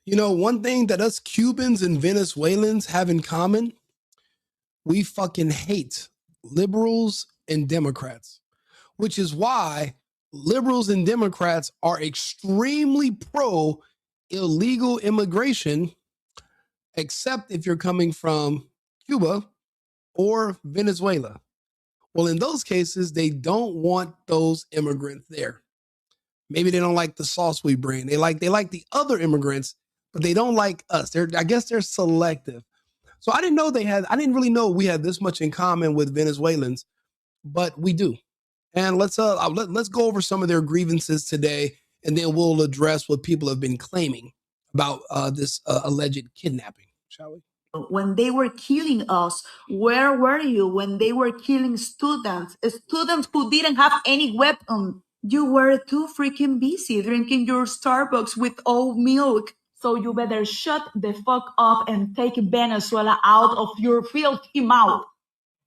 You know, one thing that us Cubans and Venezuelans have in common, we fucking hate liberals and Democrats, which is why liberals and Democrats are extremely pro illegal immigration, except if you're coming from Cuba or Venezuela. Well, in those cases, they don't want those immigrants there. Maybe they don't like the sauce we bring. They like the other immigrants, but they don't like us. I guess they're selective. So I didn't really know we had this much in common with Venezuelans, but we do. And let's go over some of their grievances today, and then we'll address what people have been claiming about this alleged kidnapping, shall we? When they were killing us, where were you when they were killing students who didn't have any weapon? You were too freaking busy drinking your Starbucks with oat milk. So you better shut the fuck up and take Venezuela out of your filthy mouth.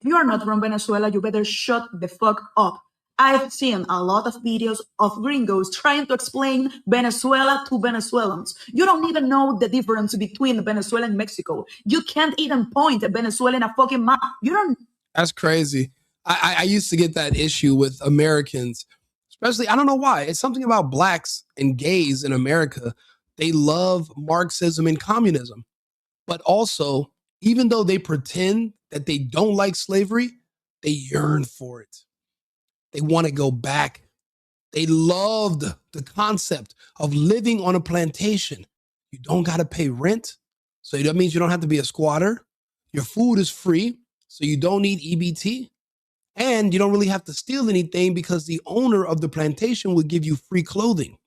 If you are not from Venezuela, you better shut the fuck up. I've seen a lot of videos of gringos trying to explain Venezuela to Venezuelans. You don't even know the difference between Venezuela and Mexico. You can't even point Venezuela in a fucking map. You don't. That's crazy. I used to get that issue with Americans, especially, I don't know why. It's something about blacks and gays in America. They love Marxism and communism. But also, even though they pretend that they don't like slavery, they yearn for it. They want to go back. They loved the concept of living on a plantation. You don't got to pay rent. So that means you don't have to be a squatter. Your food is free. So you don't need EBT. And you don't really have to steal anything because the owner of the plantation would give you free clothing.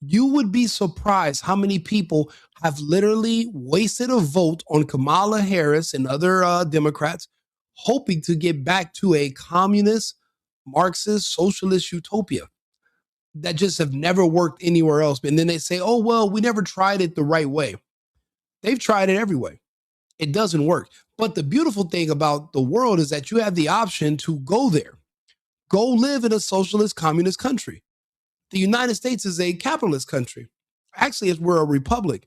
You would be surprised how many people have literally wasted a vote on Kamala Harris and other Democrats, hoping to get back to a communist, Marxist, socialist utopia that just have never worked anywhere else. And then they say, oh, well, we never tried it the right way. They've tried it every way. It doesn't work. But the beautiful thing about the world is that you have the option to go there, go live in a socialist, communist country. The United States is a capitalist country. Actually, we're a republic.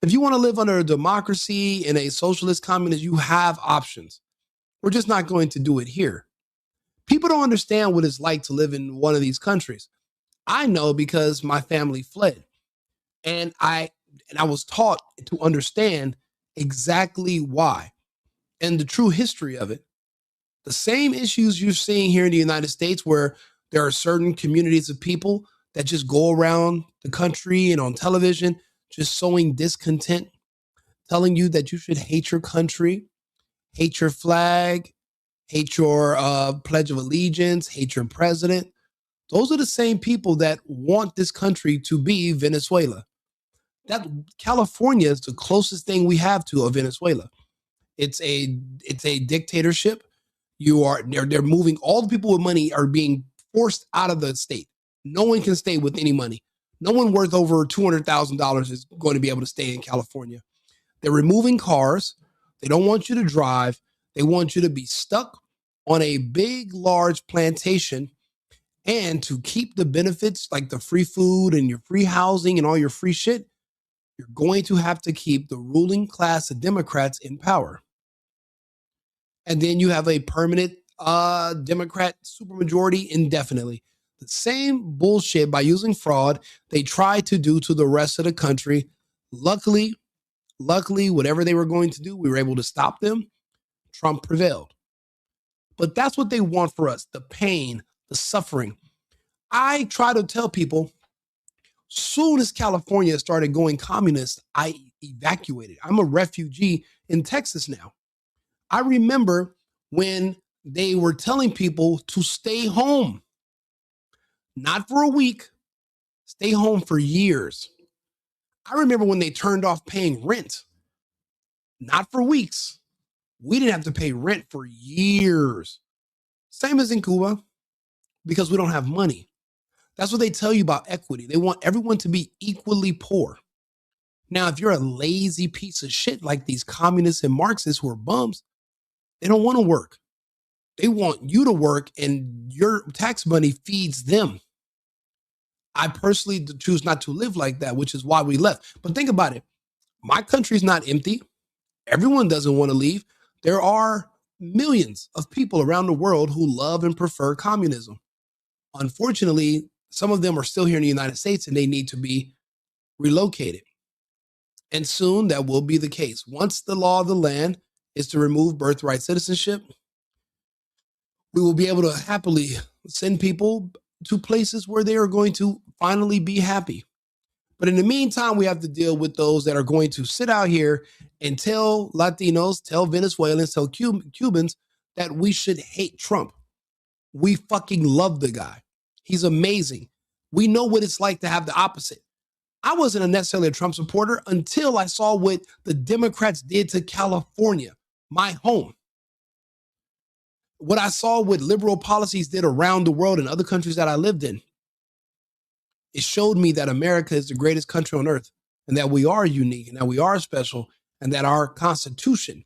If you want to live under a democracy in a socialist, communist, you have options. We're just not going to do it here. People don't understand what it's like to live in one of these countries. I know because my family fled. And I was taught to understand exactly why and the true history of it. The same issues you're seeing here in the United States, where there are certain communities of people that just go around the country and on television, just sowing discontent, telling you that you should hate your country, hate your flag, hate your Pledge of Allegiance, hate your president. Those are the same people that want this country to be Venezuela. That California is the closest thing we have to a Venezuela. It's a dictatorship. They're moving. All the people with money are being forced out of the state. No one can stay with any money. No one worth over $200,000 is going to be able to stay in California. They're removing cars. They don't want you to drive. They want you to be stuck on a big, large plantation. And to keep the benefits like the free food and your free housing and all your free shit, you're going to have to keep the ruling class of Democrats in power. And then you have a permanent Democrat supermajority indefinitely. The same bullshit by using fraud they tried to do to the rest of the country. Luckily, whatever they were going to do, we were able to stop them. Trump prevailed. But that's what they want for us, the pain, the suffering. I try to tell people, soon as California started going communist, I evacuated. I'm a refugee in Texas now. I remember when they were telling people to stay home, not for a week, stay home for years. I remember when they turned off paying rent, not for weeks. We didn't have to pay rent for years. Same as in Cuba, because we don't have money. That's what they tell you about equity. They want everyone to be equally poor. Now, if you're a lazy piece of shit like these communists and Marxists who are bums, they don't want to work. They want you to work and your tax money feeds them. I personally choose not to live like that, which is why we left. But think about it. My country's not empty. Everyone doesn't want to leave. There are millions of people around the world who love and prefer communism. Unfortunately, some of them are still here in the United States and they need to be relocated. And soon that will be the case. Once the law of the land is to remove birthright citizenship, we will be able to happily send people to places where they are going to finally be happy. But in the meantime, we have to deal with those that are going to sit out here and tell Latinos, tell Venezuelans, tell Cubans that we should hate Trump. We fucking love the guy. He's amazing. We know what it's like to have the opposite. I wasn't necessarily a Trump supporter until I saw what the Democrats did to California, my home. What I saw what liberal policies did around the world and other countries that I lived in. It showed me that America is the greatest country on earth and that we are unique and that we are special and that our Constitution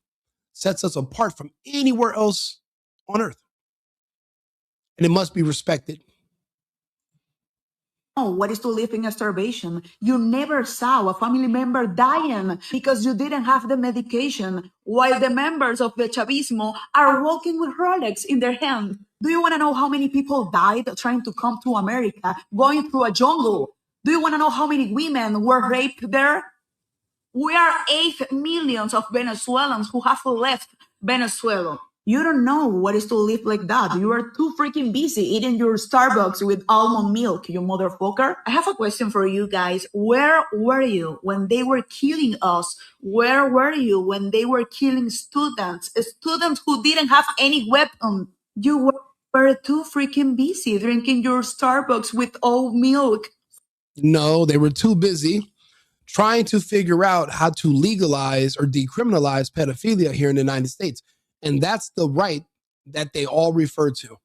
sets us apart from anywhere else on earth. And it must be respected. What is to live in starvation? You never saw a family member dying because you didn't have the medication, while the members of the Chavismo are walking with Rolex in their hand. Do you want to know how many people died trying to come to America, going through a jungle? Do you want to know how many women were raped there? We are 8 million of Venezuelans who have left Venezuela. You don't know what is to live like that. You are too freaking busy eating your Starbucks with almond milk, you motherfucker. I have a question for you guys. Where were you when they were killing us? Where were you when they were killing students? Students who didn't have any weapon. You were too freaking busy drinking your Starbucks with oat milk. No, they were too busy trying to figure out how to legalize or decriminalize pedophilia here in the United States. And that's the right that they all refer to.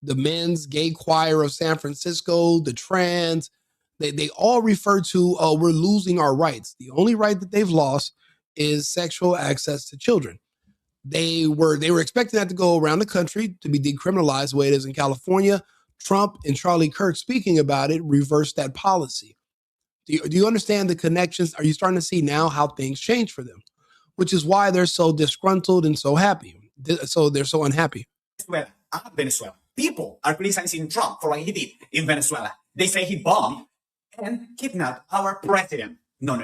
The men's gay choir of San Francisco, the trans, they all refer to, we're losing our rights. The only right that they've lost is sexual access to children. They were expecting that to go around the country to be decriminalized the way it is in California. Trump and Charlie Kirk speaking about it reversed that policy. Do you understand the connections? Are you starting to see now how things change for them? Which is why they're so disgruntled and so happy. So they're so unhappy. Venezuela. People are criticizing Trump for what he did in Venezuela. They say he bombed and kidnapped our president. No.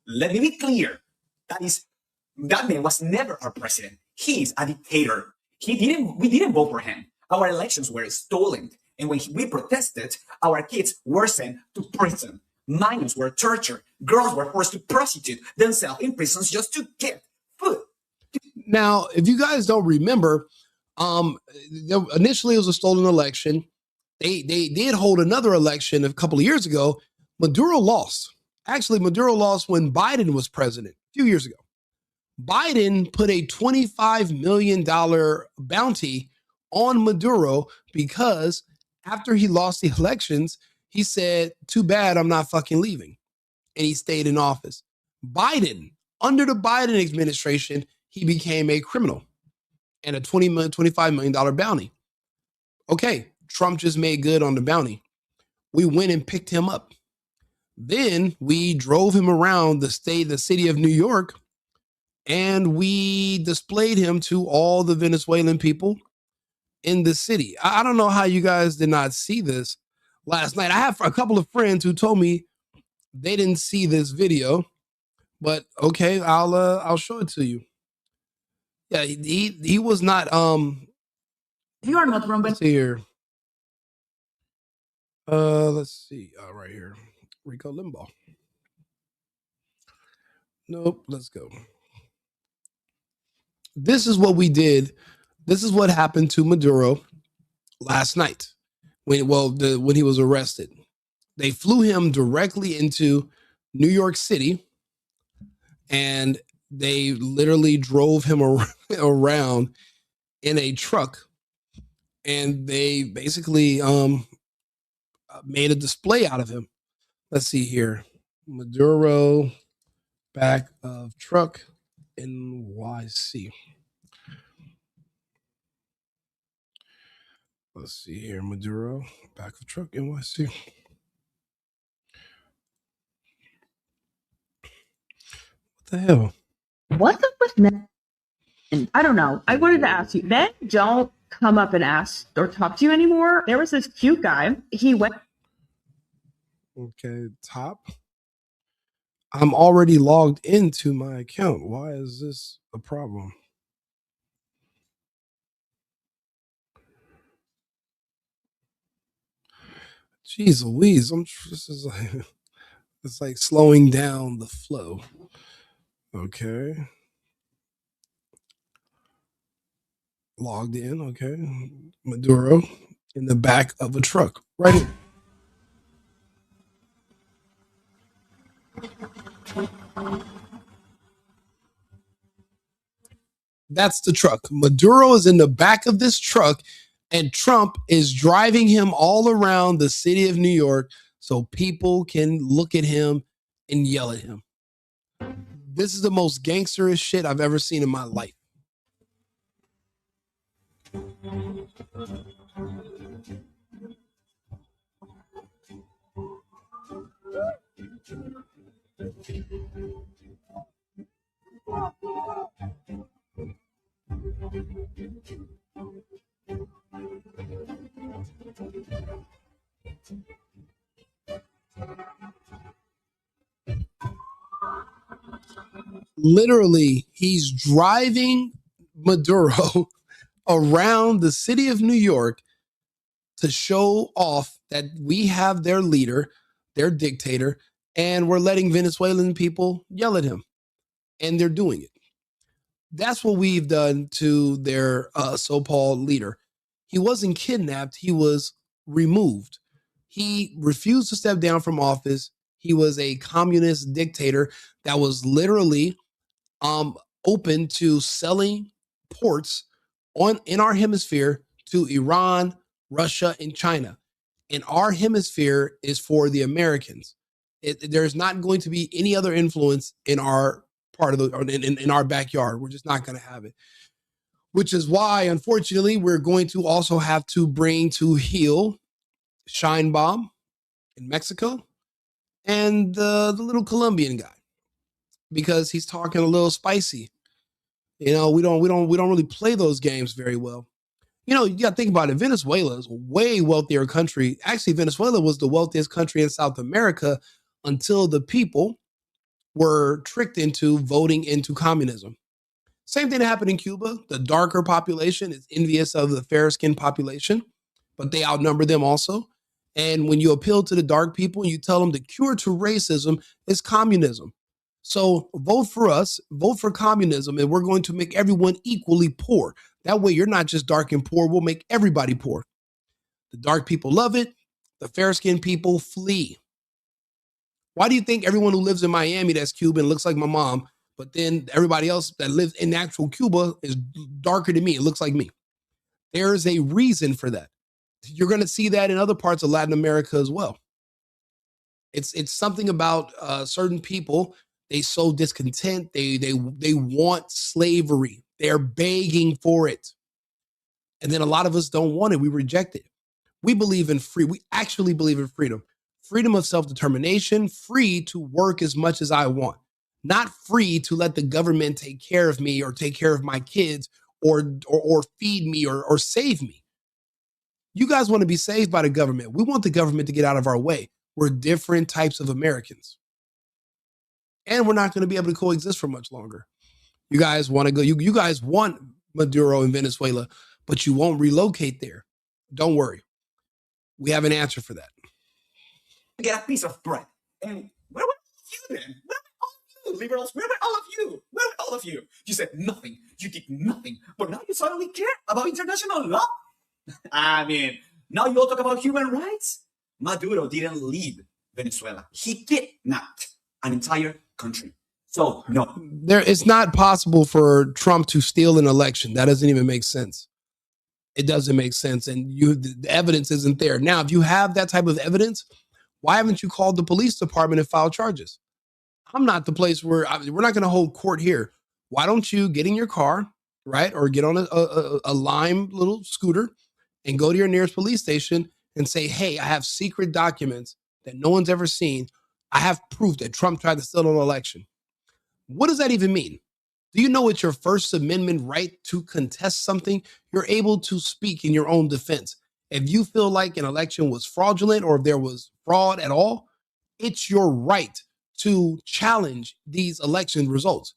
Let me be clear. That man was never our president. He's a dictator. We didn't vote for him. Our elections were stolen. And when we protested, our kids were sent to prison. Minors were tortured. Girls were forced to prostitute themselves in prisons just to food. Now, if you guys don't remember, initially it was a stolen election. They did hold another election a couple of years ago. Maduro lost. Actually, Maduro lost when Biden was president a few years ago. Biden put a $25 million bounty on Maduro because after he lost the elections, he said, too bad, I'm not fucking leaving. And he stayed in office. Biden, under the Biden administration, he became a criminal and a $25 million bounty. Okay, Trump just made good on the bounty. We went and picked him up. Then we drove him around the city of New York, and we displayed him to all the Venezuelan people in the city. I don't know how you guys did not see this last night. I have a couple of friends who told me they didn't see this video, but okay, I'll show it to you. Yeah, he was not You are not from let's see here. Let's see. Right here. Rico Limbaugh. Nope, let's go. This is what we did. This is what happened to Maduro last night when he was arrested. They flew him directly into New York City and they literally drove him around in a truck, and they basically made a display out of him. Let's see here. Maduro, back of truck, NYC. Let's see here. Maduro, back of truck, NYC. the hell? What's up with men? I don't know. I wanted to ask you, men don't come up and ask or talk to you anymore. There was this cute guy. He went. Okay, top. I'm already logged into my account. Why is this a problem? Jeez Louise, this is like it's like slowing down the flow. Okay. Logged in, okay. Maduro in the back of a truck. Right here. That's the truck. Maduro is in the back of this truck, and Trump is driving him all around the city of New York so people can look at him and yell at him. This is the most gangsterish shit I've ever seen in my life. Literally, he's driving Maduro around the city of New York to show off that we have their leader, their dictator, and we're letting Venezuelan people yell at him. And they're doing it. That's what we've done to their so-called leader. He wasn't kidnapped. He was removed. He refused to step down from office. He was a communist dictator that was literally open to selling ports in our hemisphere to Iran, Russia, and China. And our hemisphere is for the Americans. There's not going to be any other influence in our part of in our backyard. We're just not going to have it. Which is why, unfortunately, we're going to also have to bring to heel Scheinbaum in Mexico and the little Colombian guy, because he's talking a little spicy. You know, we don't really play those games very well. You know, you got to think about it. Venezuela is a way wealthier country. Actually, Venezuela was the wealthiest country in South America until the people were tricked into voting into communism. Same thing that happened in Cuba. The darker population is envious of the fair-skinned population, but they outnumber them also. And when you appeal to the dark people and you tell them the cure to racism is communism. So vote for us, vote for communism, and we're going to make everyone equally poor. That way you're not just dark and poor, we'll make everybody poor. The dark people love it. The fair-skinned people flee. Why do you think everyone who lives in Miami that's Cuban looks like my mom, but then everybody else that lives in actual Cuba is darker than me? It looks like me. There is a reason for that. You're going to see that in other parts of Latin America as well. It's something about certain people. They sow discontent. They want slavery. They're begging for it. And then a lot of us don't want it. We reject it. We believe in free. We actually believe in freedom. Freedom of self-determination, free to work as much as I want. Not free to let the government take care of me or take care of my kids or feed me or save me. You guys want to be saved by the government. We want the government to get out of our way. We're different types of Americans. And we're not going to be able to coexist for much longer. You guys want to go, you guys want Maduro in Venezuela, but you won't relocate there. Don't worry. We have an answer for that. Get a piece of bread. And where were you then? Where were all of you, liberals? Where were all of you? Where were all of you? You said nothing. You did nothing. But now you suddenly care about international law? I mean, now you all talk about human rights? Maduro didn't leave Venezuela. He kidnapped an entire country. So, no. It's not possible for Trump to steal an election. That doesn't even make sense. It doesn't make sense. And the evidence isn't there. Now, if you have that type of evidence, why haven't you called the police department and filed charges? I'm not the place where we're not going to hold court here. Why don't you get in your car, right? Or get on a Lime little scooter and go to your nearest police station and say, hey, I have secret documents that no one's ever seen. I have proof that Trump tried to steal an election. What does that even mean? Do you know it's your First Amendment right to contest something? You're able to speak in your own defense. If you feel like an election was fraudulent or if there was fraud at all, it's your right to challenge these election results.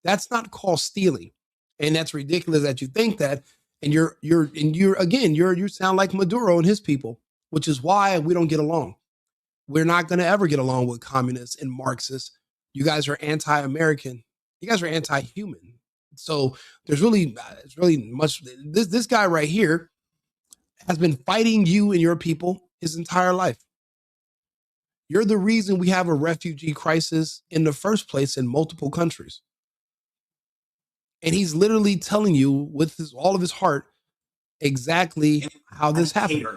That's not called stealing. And that's ridiculous that you think that. And you sound like Maduro and his people, which is why we don't get along. We're not going to ever get along with communists and Marxists. You guys are anti-American. You guys are anti-human. So it's really much. This guy right here has been fighting you and your people his entire life. You're the reason we have a refugee crisis in the first place in multiple countries. And he's literally telling you with all of his heart exactly how this happened.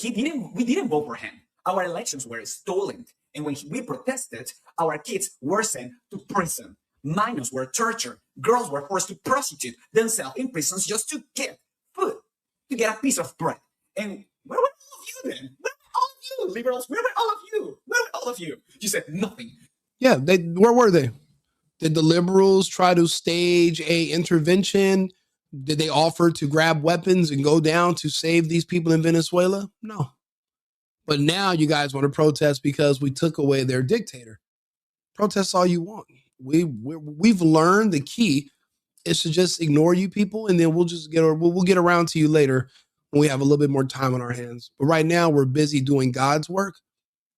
We didn't vote for him. Our elections were stolen. And when we protested, our kids were sent to prison. Minors were tortured. Girls were forced to prostitute themselves in prisons just to get food, to get a piece of bread. And where were all of you then? Where were all of you, liberals? Where were all of you? Where were all of you? You said nothing. Yeah, where were they? Did the liberals try to stage a intervention? Did they offer to grab weapons and go down to save these people in Venezuela? No. But now you guys want to protest because we took away their dictator. Protest all you want. We've learned the key is to just ignore you people, and then we'll get around to you later when we have a little bit more time on our hands. But right now we're busy doing God's work.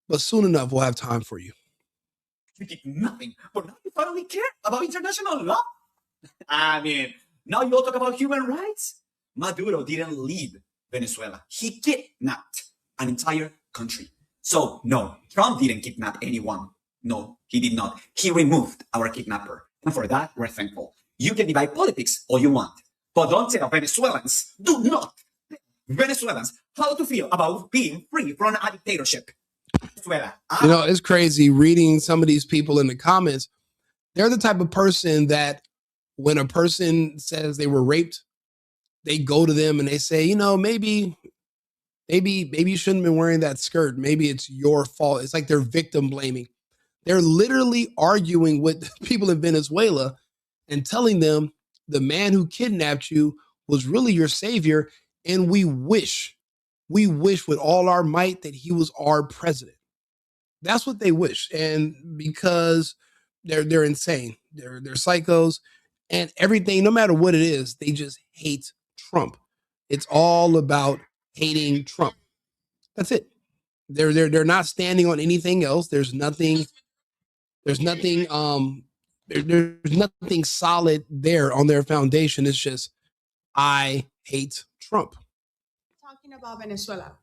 But soon enough we'll have time for you. You did nothing, but now you finally care about international law. I mean, now you all talk about human rights. Maduro didn't leave Venezuela. He kidnapped an entire country. So no, Trump didn't kidnap anyone. No, he did not. He removed our kidnapper. And for that, we're thankful. You can divide politics all you want, but don't tell Venezuelans, do not tell Venezuelans how to feel about being free from a dictatorship. Venezuela. You know, it's crazy reading some of these people in the comments. They're the type of person that when a person says they were raped, they go to them and they say, you know, maybe you shouldn't have been wearing that skirt. Maybe it's your fault. It's like they're victim blaming. They're literally arguing with people in Venezuela and telling them the man who kidnapped you was really your savior. And we wish with all our might that he was our president. That's what they wish. And because they're insane, they're psychos and everything, no matter what it is, they just hate Trump. It's all about hating Trump. That's it. They're not standing on anything else. There's nothing solid there on their foundation. It's just, I hate Trump. Talking about Venezuela,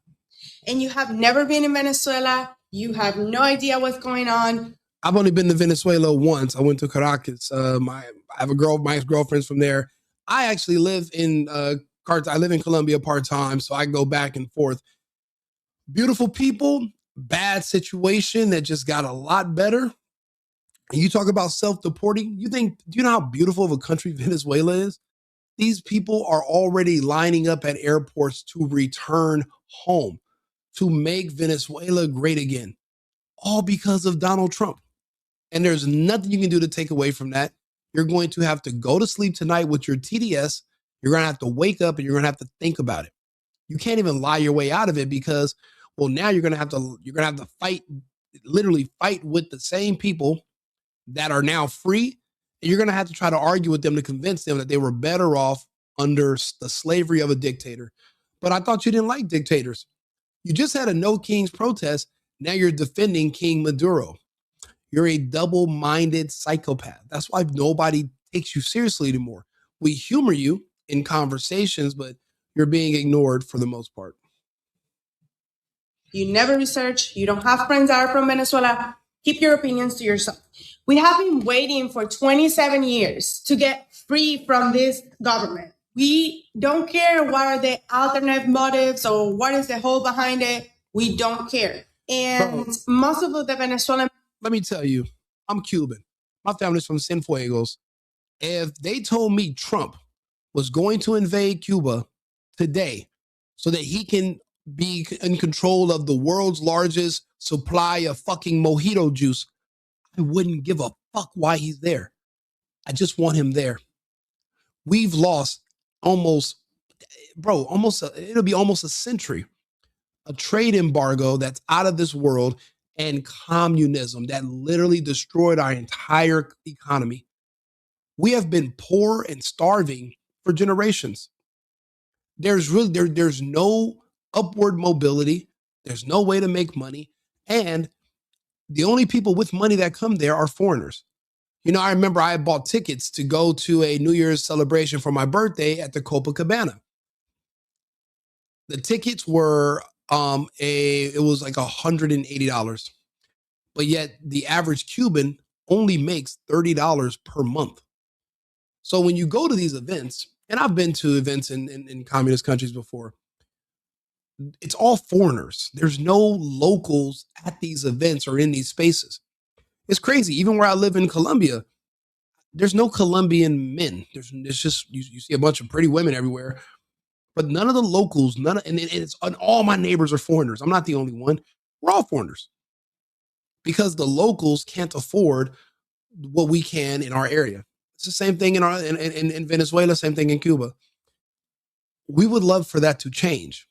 and you have never been in Venezuela. You have no idea what's going on. I've only been to Venezuela once. I went to Caracas. I have my ex-girlfriend's from there. I actually live in I live in Colombia part-time, so I go back and forth. Beautiful people, bad situation that just got a lot better. And you talk about self-deporting. Do you know how beautiful of a country Venezuela is? These people are already lining up at airports to return home, to make Venezuela great again, all because of Donald Trump. And there's nothing you can do to take away from that. You're going to have to go to sleep tonight with your TDS. You're going to have to wake up and you're going to have to think about it. You can't even lie your way out of it because, well, now you're going to have to literally fight with the same people that are now free. And you're going to have to try to argue with them to convince them that they were better off under the slavery of a dictator. But I thought you didn't like dictators. You just had a No Kings protest. Now you're defending King Maduro. You're a double-minded psychopath. That's why nobody takes you seriously anymore. We humor you in conversations, but you're being ignored for the most part. You never research. You don't have friends that are from Venezuela. Keep your opinions to yourself. We have been waiting for 27 years to get free from this government. We don't care what are the alternate motives or what is the whole behind it. We don't care. And most of the Venezuelan... Let me tell you, I'm Cuban. My family's from Cienfuegos. If they told me Trump was going to invade Cuba today so that he can be in control of the world's largest supply of fucking mojito juice, I wouldn't give a fuck why he's there. I just want him there. We've lost it'll be almost a century, a trade embargo that's out of this world, and communism that literally destroyed our entire economy. We have been poor and starving for generations. There's no upward mobility. There's no way to make money. And the only people with money that come there are foreigners. You know, I remember I bought tickets to go to a New Year's celebration for my birthday at the Copacabana. The tickets were it was like $180. But yet the average Cuban only makes $30 per month. So when you go to these events, and I've been to events in communist countries before, it's all foreigners. There's no locals at these events or in these spaces. It's crazy. Even where I live in Colombia, there's no Colombian men. It's just, you see a bunch of pretty women everywhere, but none of the locals, and all my neighbors are foreigners. I'm not the only one. We're all foreigners because the locals can't afford what we can in our area. It's the same thing in Venezuela, same thing in Cuba. We would love for that to change.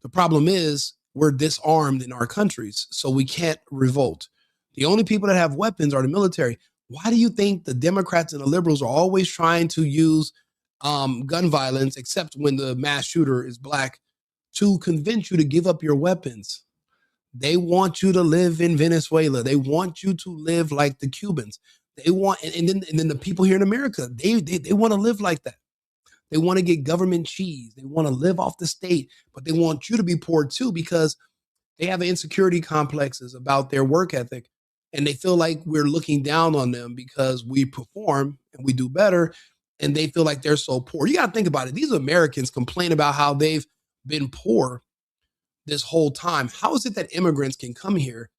The problem is we're disarmed in our countries, so we can't revolt. The only people that have weapons are the military. Why do you think the Democrats and the liberals are always trying to use gun violence, except when the mass shooter is black, to convince you to give up your weapons? They want you to live in Venezuela. They want you to live like the Cubans. They want, and then the people here in America, they want to live like that. They want to get government cheese. They want to live off the state, but they want you to be poor too because they have insecurity complexes about their work ethic. And they feel like we're looking down on them because we perform and we do better. And they feel like they're so poor. You got to think about it. These Americans complain about how they've been poor this whole time. How is it that immigrants can come here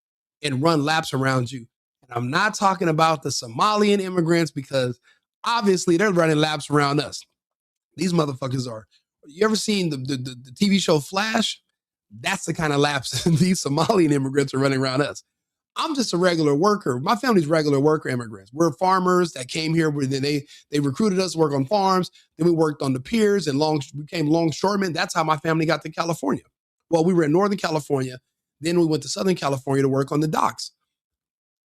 and run laps around you? And I'm not talking about the Somalian immigrants because obviously they're running laps around us. These motherfuckers are. You ever seen the TV show Flash? That's the kind of laps these Somalian immigrants are running around us. I'm just a regular worker. My family's regular worker immigrants. We're farmers that came here. Then they recruited us to work on farms. Then we worked on the piers and became longshoremen. That's how my family got to California. Well, we were in Northern California. Then we went to Southern California to work on the docks.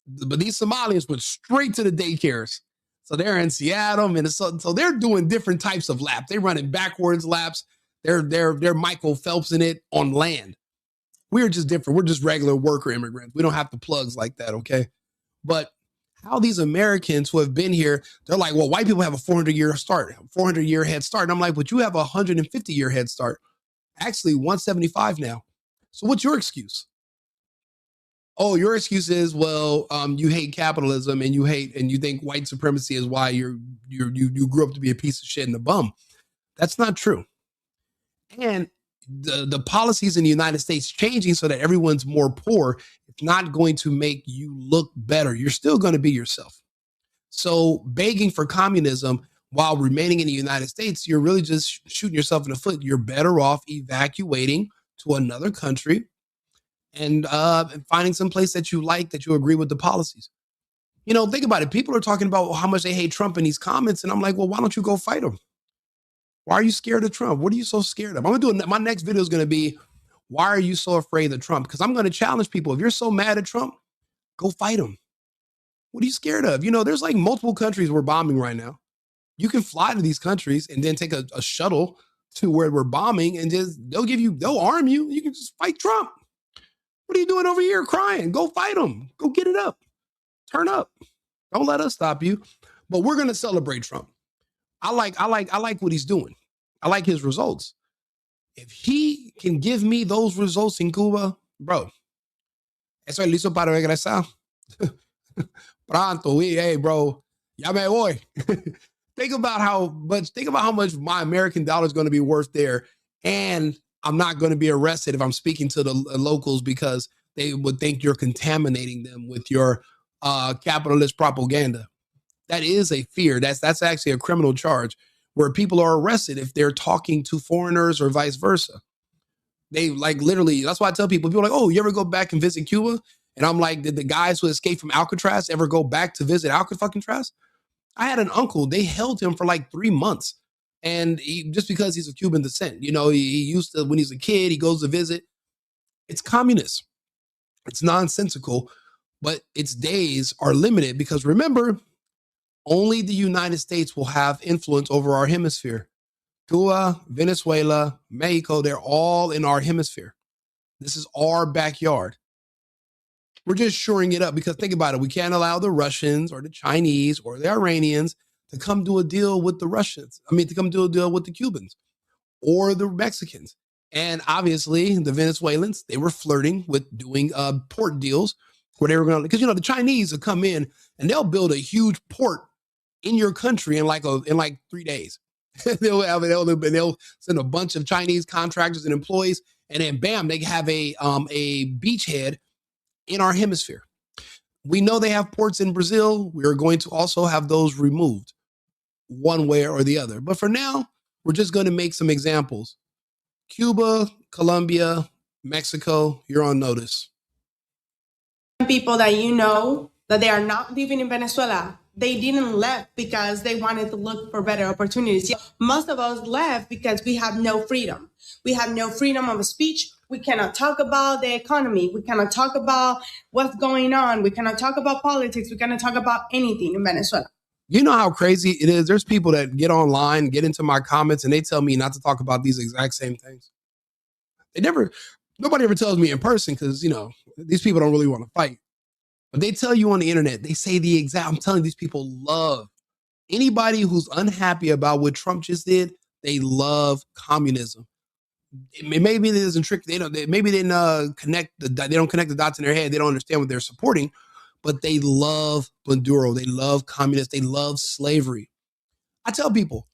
But these Somalians went straight to the daycares. So they're in Seattle, Minnesota. So they're doing different types of laps. They're running backwards laps. They're Michael Phelps in it on land. We're just different. We're just regular worker immigrants. We don't have the plugs like that, okay? But how these Americans who have been here, they're like, well, white people have a 400-year head start. And I'm like, but you have a 150-year head start. Actually, 175 now. So what's your excuse? Oh, your excuse is, well, you hate capitalism and you think white supremacy is why you grew up to be a piece of shit and a bum. That's not true. And the policies in the United States changing so that everyone's more poor, it's not going to make you look better. You're still going to be yourself. So begging for communism while remaining in the United States, you're really just shooting yourself in the foot. You're better off evacuating to another country and finding some place that you like, that you agree with the policies. You know, think about it. People are talking about how much they hate Trump in these comments. And I'm like, well, why don't you go fight him? Why are you scared of Trump? What are you so scared of? I'm going to do my next video is going to be, why are you so afraid of Trump? Because I'm going to challenge people. If you're so mad at Trump, go fight him. What are you scared of? You know, there's like multiple countries we're bombing right now. You can fly to these countries and then take a shuttle to where we're bombing and just they'll arm you. You can just fight Trump. What are you doing over here crying? Go fight him. Go get it up. Turn up. Don't let us stop you. But we're going to celebrate Trump. I like what he's doing. I like his results. If he can give me those results in Cuba, bro, estoy listo para regresar. Pronto, hey, bro, ya me voy. Think about how much my American dollar is going to be worth there. And I'm not going to be arrested if I'm speaking to the locals because they would think you're contaminating them with your capitalist propaganda. That is a fear. That's actually a criminal charge where people are arrested if they're talking to foreigners or vice versa. They like literally, that's why I tell people are like, oh, you ever go back and visit Cuba? And I'm like, did the guys who escaped from Alcatraz ever go back to visit Alcatraz? I had an uncle, they held him for like 3 months. And just because he's of Cuban descent, he used to, when he's a kid, he goes to visit. It's communist. It's nonsensical, but its days are limited because remember, only the United States will have influence over our hemisphere. Cuba, Venezuela, Mexico, they're all in our hemisphere. This is our backyard. We're just shoring it up because think about it. We can't allow the Russians or the Chinese or the Iranians to come do a deal with the Russians. To come do a deal with the Cubans or the Mexicans. And obviously the Venezuelans, they were flirting with doing port deals where they were going to, because, the Chinese will come in and they'll build a huge port in your country in like 3 days. they'll send a bunch of Chinese contractors and employees, and then bam, they have a beachhead in our hemisphere. We know they have ports in Brazil. We are going to also have those removed one way or the other. But for now, we're just going to make some examples. Cuba, Colombia, Mexico, you're on notice. People that that they are not living in Venezuela, they didn't left because they wanted to look for better opportunities. Most of us left because we have no freedom. We have no freedom of speech. We cannot talk about the economy. We cannot talk about what's going on. We cannot talk about politics. We cannot talk about anything in Venezuela. You know how crazy it is? There's people that get online, get into my comments, and they tell me not to talk about these exact same things. Nobody ever tells me in person because, these people don't really want to fight. But they tell you on the internet, they say I'm telling you, these people love anybody who's unhappy about what Trump just did. They love communism. Maybe it doesn't trick. They don't connect the dots in their head. They don't understand what they're supporting, but they love Maduro. They love communists. They love slavery. I tell people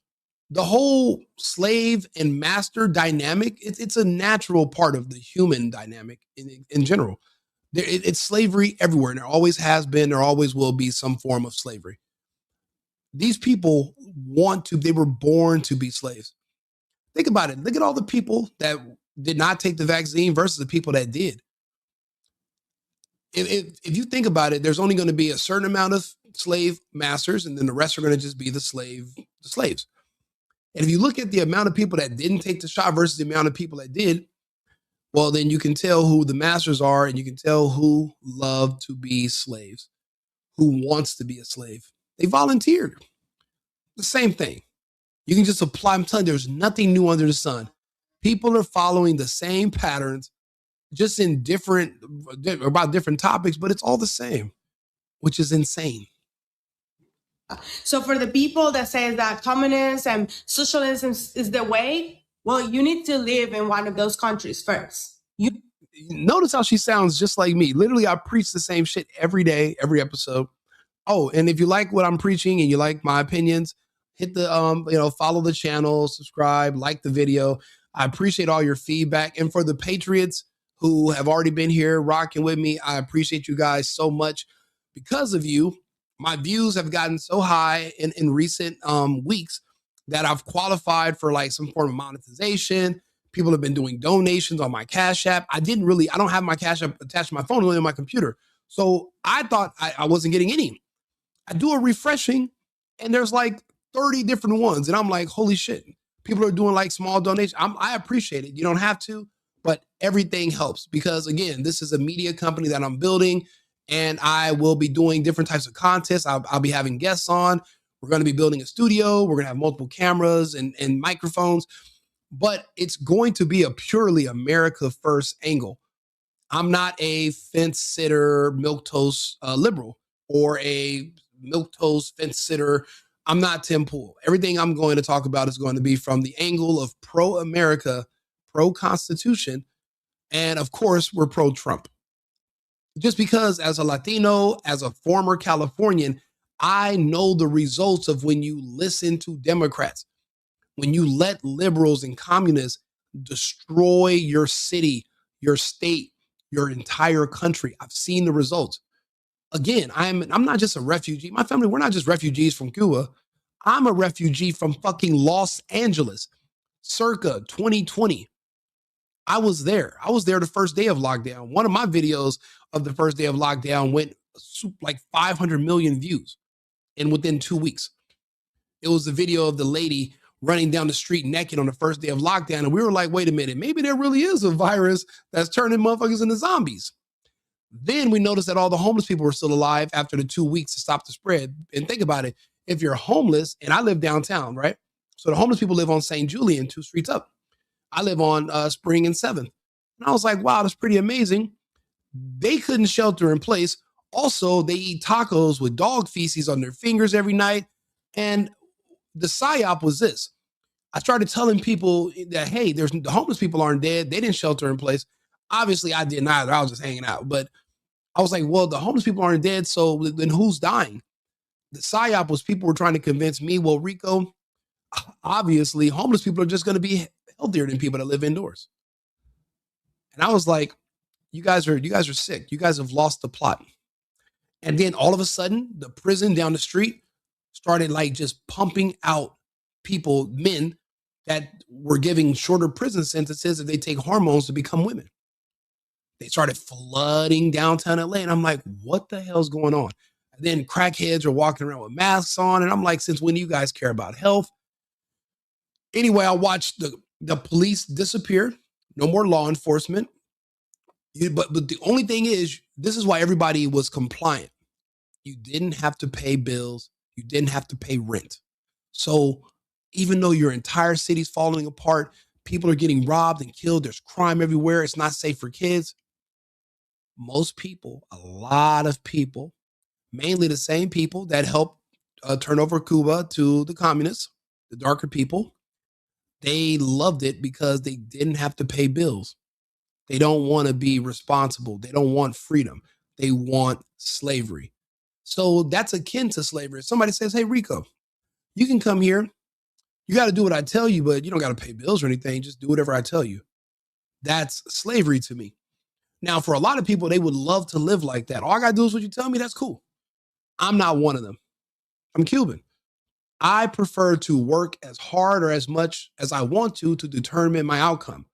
the whole slave and master dynamic, it's a natural part of the human dynamic in general. It's slavery everywhere. And there always has been, there always will be some form of slavery. These people they were born to be slaves. Think about it. Look at all the people that did not take the vaccine versus the people that did. If you think about it, there's only going to be a certain amount of slave masters, and then the rest are going to just be the slaves. And if you look at the amount of people that didn't take the shot versus the amount of people that did, well, then you can tell who the masters are, and you can tell who love to be slaves, who wants to be a slave. They volunteered. The same thing. You can just apply. I'm telling you, there's nothing new under the sun. People are following the same patterns, just in about different topics, but it's all the same, which is insane. So for the people that say that communism and socialism is the way, well, you need to live in one of those countries first. You notice how she sounds just like me. Literally, I preach the same shit every day, every episode. Oh, and if you like what I'm preaching and you like my opinions, hit the follow the channel, subscribe, like the video. I appreciate all your feedback. And for the Patriots who have already been here rocking with me, I appreciate you guys so much. Because of you, my views have gotten so high in recent weeks that I've qualified for like some form of monetization. People have been doing donations on my Cash App. I don't have my Cash App attached to my phone, only on my computer. So I thought I wasn't getting any. I do a refreshing and there's like 30 different ones. And I'm like, holy shit. People are doing like small donations. I appreciate it. You don't have to, but everything helps because again, this is a media company that I'm building and I will be doing different types of contests. I'll be having guests on. We're going to be building a studio. We're going to have multiple cameras and microphones, but it's going to be a purely America first angle. I'm not a fence sitter, milquetoast liberal or a milquetoast fence sitter. I'm not Tim Pool. Everything I'm going to talk about is going to be from the angle of pro-America, pro-Constitution, and of course, we're pro-Trump. Just because as a Latino, as a former Californian, I know the results of when you listen to Democrats, when you let liberals and communists destroy your city, your state, your entire country. I've seen the results. Again, I'm not just a refugee. My family, we're not just refugees from Cuba. I'm a refugee from fucking Los Angeles, circa 2020. I was there. I was there the first day of lockdown. One of my videos of the first day of lockdown went like 500 million views. and within 2 weeks. It was the video of the lady running down the street naked on the first day of lockdown. And we were like, wait a minute, maybe there really is a virus that's turning motherfuckers into zombies. Then we noticed that all the homeless people were still alive after the 2 weeks to stop the spread. And think about it. If you're homeless, and I live downtown, right? So the homeless people live on St. Julian, 2 streets up. I live on Spring and 7th. And I was like, wow, that's pretty amazing. They couldn't shelter in place. Also, they eat tacos with dog feces on their fingers every night. And the psyop was this. I started telling people that, hey, the homeless people aren't dead. They didn't shelter in place. Obviously, I didn't either. I was just hanging out. But I was like, well, the homeless people aren't dead. So then who's dying? The psyop was people were trying to convince me, well, Rico, obviously, homeless people are just going to be healthier than people that live indoors. And I was like, you guys are sick. You guys have lost the plot. And then all of a sudden, the prison down the street started like just pumping out people, men that were giving shorter prison sentences if they take hormones to become women. They started flooding downtown LA. And I'm like, what the hell's going on? And then crackheads are walking around with masks on. And I'm like, since when do you guys care about health? Anyway, I watched the police disappear. No more law enforcement. But the only thing is, this is why everybody was compliant. You didn't have to pay bills. You didn't have to pay rent. So even though your entire city's falling apart, people are getting robbed and killed, there's crime everywhere, it's not safe for kids. Most people, a lot of people, mainly the same people that helped turn over Cuba to the communists, the darker people, they loved it because they didn't have to pay bills. They don't want to be responsible. They don't want freedom. They want slavery. So that's akin to slavery. If somebody says, hey, Rico, you can come here. You got to do what I tell you, but you don't got to pay bills or anything. Just do whatever I tell you. That's slavery to me. Now, for a lot of people, they would love to live like that. All I got to do is what you tell me. That's cool. I'm not one of them. I'm Cuban. I prefer to work as hard or as much as I want to determine my outcome.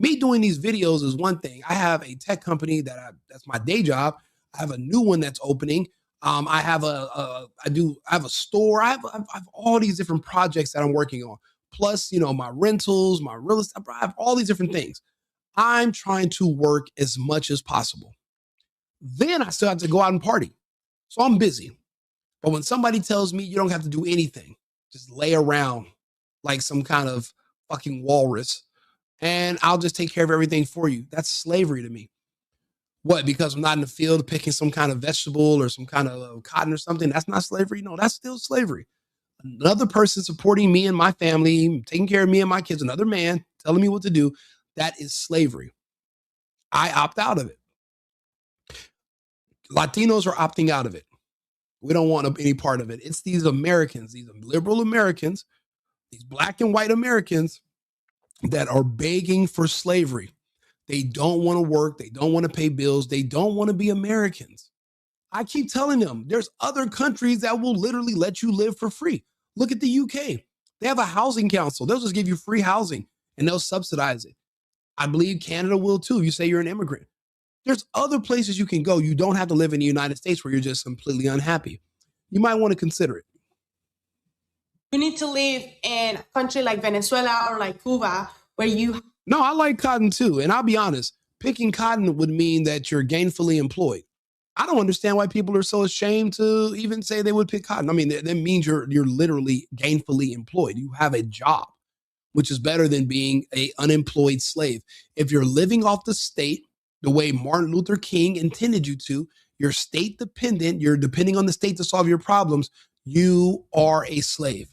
Me doing these videos is one thing. I have a tech company that's my day job. I have a new one that's opening. I have I have a store. I have all these different projects that I'm working on. Plus, my rentals, my real estate. I have all these different things. I'm trying to work as much as possible. Then I still have to go out and party. So I'm busy. But when somebody tells me you don't have to do anything, just lay around like some kind of fucking walrus, and I'll just take care of everything for you. That's slavery to me. What, because I'm not in the field picking some kind of vegetable or some kind of cotton or something? That's not slavery? No, that's still slavery. Another person supporting me and my family, taking care of me and my kids, another man telling me what to do, that is slavery. I opt out of it. Latinos are opting out of it. We don't want any part of it. It's these Americans, these liberal Americans, these black and white Americans that are begging for slavery. They don't want to work. They don't want to pay bills. They don't want to be Americans. I keep telling them there's other countries that will literally let you live for free. Look at the UK. They have a housing council. They'll just give you free housing and they'll subsidize it. I believe Canada will too. You say you're an immigrant. There's other places you can go. You don't have to live in the United States where you're just completely unhappy. You might want to consider it. You need to live in a country like Venezuela or like Cuba where you... No, I like cotton too. And I'll be honest, picking cotton would mean that you're gainfully employed. I don't understand why people are so ashamed to even say they would pick cotton. I mean, that means you're literally gainfully employed. You have a job, which is better than being an unemployed slave. If you're living off the state the way Martin Luther King intended you to, you're state dependent, you're depending on the state to solve your problems, you are a slave.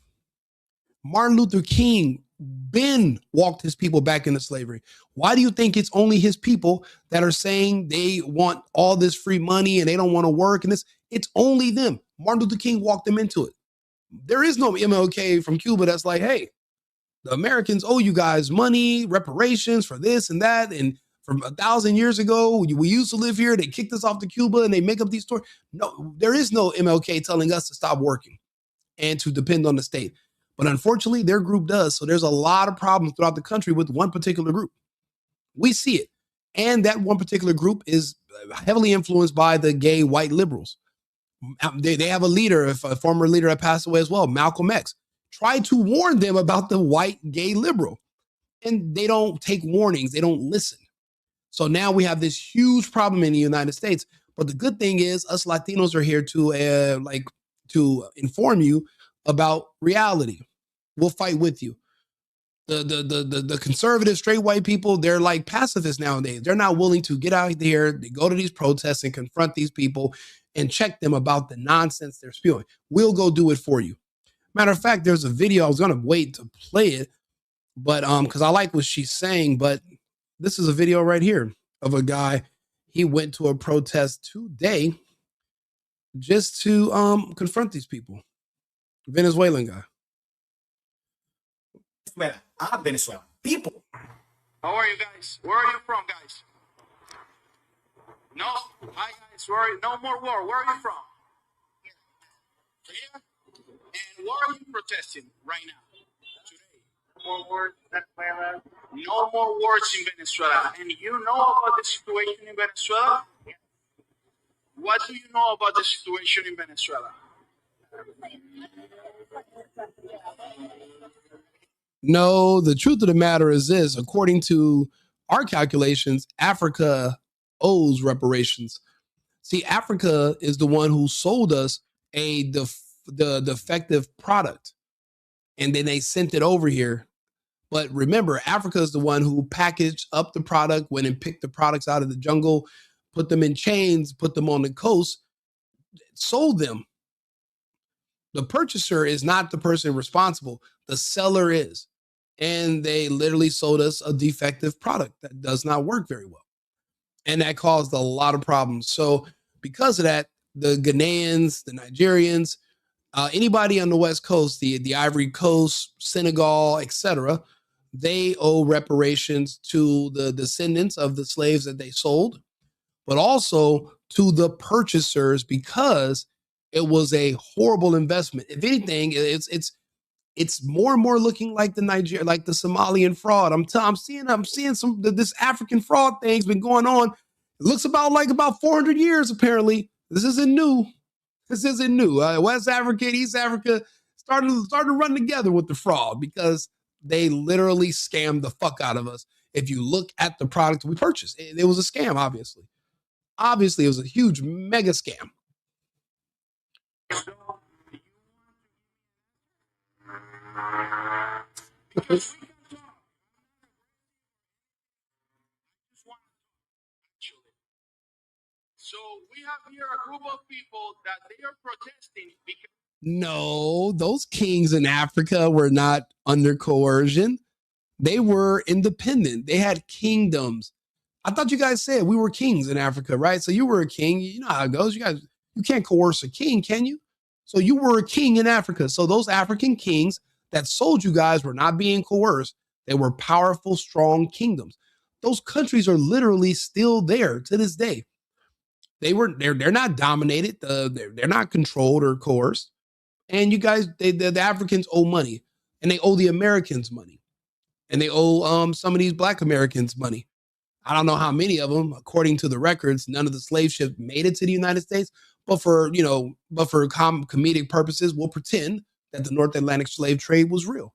Martin Luther King walked his people back into slavery. Why do you think it's only his people that are saying they want all this free money and they don't want to work? And it's only them. Martin Luther King walked them into it. There is no MLK from Cuba that's like, hey, the Americans owe you guys money, reparations for this and that. And from 1,000 years ago, we used to live here. They kicked us off to Cuba and they make up these stories. No, there is no MLK telling us to stop working and to depend on the state. But unfortunately, their group does. So there's a lot of problems throughout the country with one particular group. We see it. And that one particular group is heavily influenced by the gay white liberals. They have a leader, a former leader that passed away as well, Malcolm X, tried to warn them about the white gay liberal. And they don't take warnings. They don't listen. So now we have this huge problem in the United States. But the good thing is us Latinos are here to inform you about reality. We'll fight with you. The conservative straight white people, they're like pacifists nowadays. They're not willing to get out there, they go to these protests and confront these people and check them about the nonsense they're spewing. We'll go do it for you. Matter of fact, there's a video. I was gonna wait to play it, but because I like what she's saying, but this is a video right here of a guy. He went to a protest today just to confront these people. Venezuelan guy. Venezuela. People. How are you guys? Where are you from, guys? No? Hi, guys. Where are you? No more war. Where are you from? Here? And what are you protesting right now? Today? No more wars in Venezuela. No more wars in Venezuela. And you know about the situation in Venezuela? What do you know about the situation in Venezuela? No, the truth of the matter is this. According to our calculations, Africa owes reparations. See, Africa is the one who sold us the defective product, and then they sent it over here. But remember, Africa is the one who packaged up the product, went and picked the products out of the jungle, put them in chains, put them on the coast, sold them. The purchaser is not the person responsible. The seller is. And they literally sold us a defective product that does not work very well. And that caused a lot of problems. So because of that, the Ghanaians, the Nigerians, anybody on the West Coast, the Ivory Coast, Senegal, etc., they owe reparations to the descendants of the slaves that they sold, but also to the purchasers because it was a horrible investment. If anything, it's more and more looking like the Somalian fraud. I'm seeing some this African fraud thing's been going on. It looks about 400 years apparently. This isn't new. West Africa, East Africa started to run together with the fraud because they literally scammed the fuck out of us. If you look at the product we purchased, it was a scam. Obviously, it was a huge mega scam. So we have here a group of people that they are protesting because no, those kings in Africa were not under coercion. They were independent. They had kingdoms. I thought you guys said we were kings in Africa, right? So you were a king. You know how it goes. You can't coerce a king, can you? So you were a king in Africa. So those African kings that sold you guys were not being coerced. They were powerful, strong kingdoms. Those countries are literally still there to this day. They're not dominated. They're not controlled or coerced. And you guys, the Africans owe money, and they owe the Americans money, and they owe some of these Black Americans money. I don't know how many of them, according to the records, none of the slave ships made it to the United States. But for comedic purposes, we'll pretend that the North Atlantic slave trade was real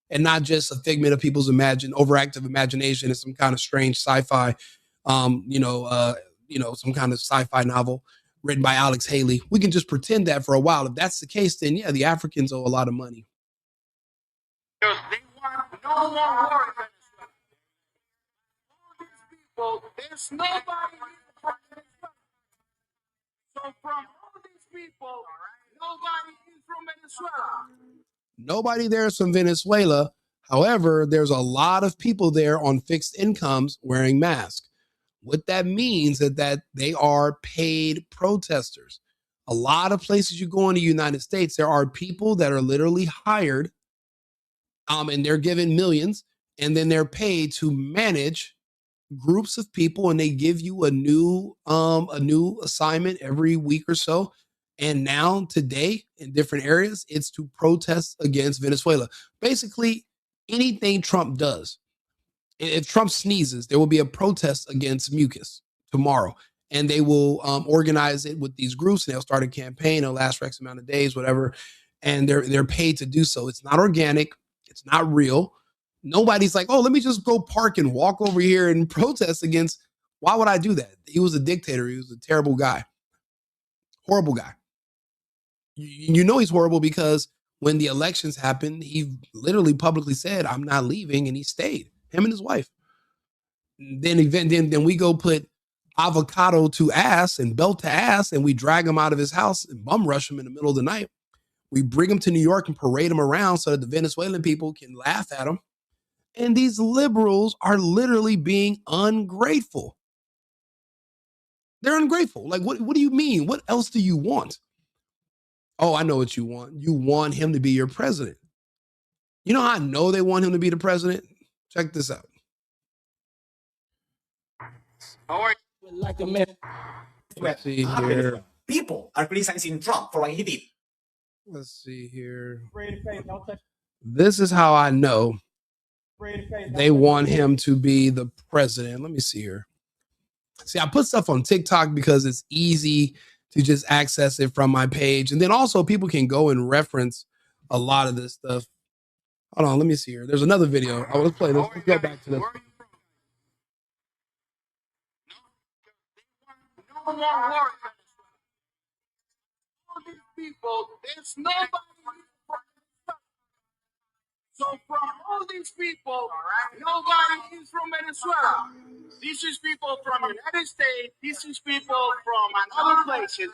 and not just a figment of people's overactive imagination and some kind of strange sci-fi, some kind of sci-fi novel written by Alex Haley. We can just pretend that for a while. If that's the case, then yeah, the Africans owe a lot of money. because they want no more war in Venezuela. All these people, there's nobody from Venezuela. So from all these people, nobody is from Venezuela. Nobody there is from Venezuela. However, there's a lot of people there on fixed incomes wearing masks. What that means is that they are paid protesters. A lot of places you go in the United States, there are people that are literally hired, and they're given millions, and then they're paid to manage groups of people, and they give you a new assignment every week or so. And now today in different areas, it's to protest against Venezuela. Basically, anything Trump does. If Trump sneezes, there will be a protest against mucus tomorrow. and they will organize it with these groups, and they'll start a campaign. It'll last for X amount of days, whatever, and they're paid to do so. It's not organic. It's not real. Nobody's like, oh, let me just go park and walk over here and protest against. Why would I do that? He was a dictator. He was a terrible guy, horrible guy. You know he's horrible because when the elections happened, he literally publicly said, I'm not leaving, and he stayed, him and his wife. Then we go put avocado to ass and belt to ass, and we drag him out of his house and bum rush him in the middle of the night. We bring him to New York and parade him around so that the Venezuelan people can laugh at him. And these liberals are literally being ungrateful. They're ungrateful. Like, what do you mean? What else do you want? Oh, I know what you want. You want him to be your president. You know how I know they want him to be the president? Check this out. Like a man. Let's see here. People are criticizing Trump for what he did. Let's see here. This is how I know they want him to be the president. Let me see here. See, I put stuff on TikTok because it's easy to just access it from my page. And then also people can go and reference a lot of this stuff. Hold on, let me see here. There's another video. Oh, let's play this. Let's go back to this. No more war. All these people, there's nobody. So from all these people, nobody is from Venezuela. This is people from the United States. This is people from other places.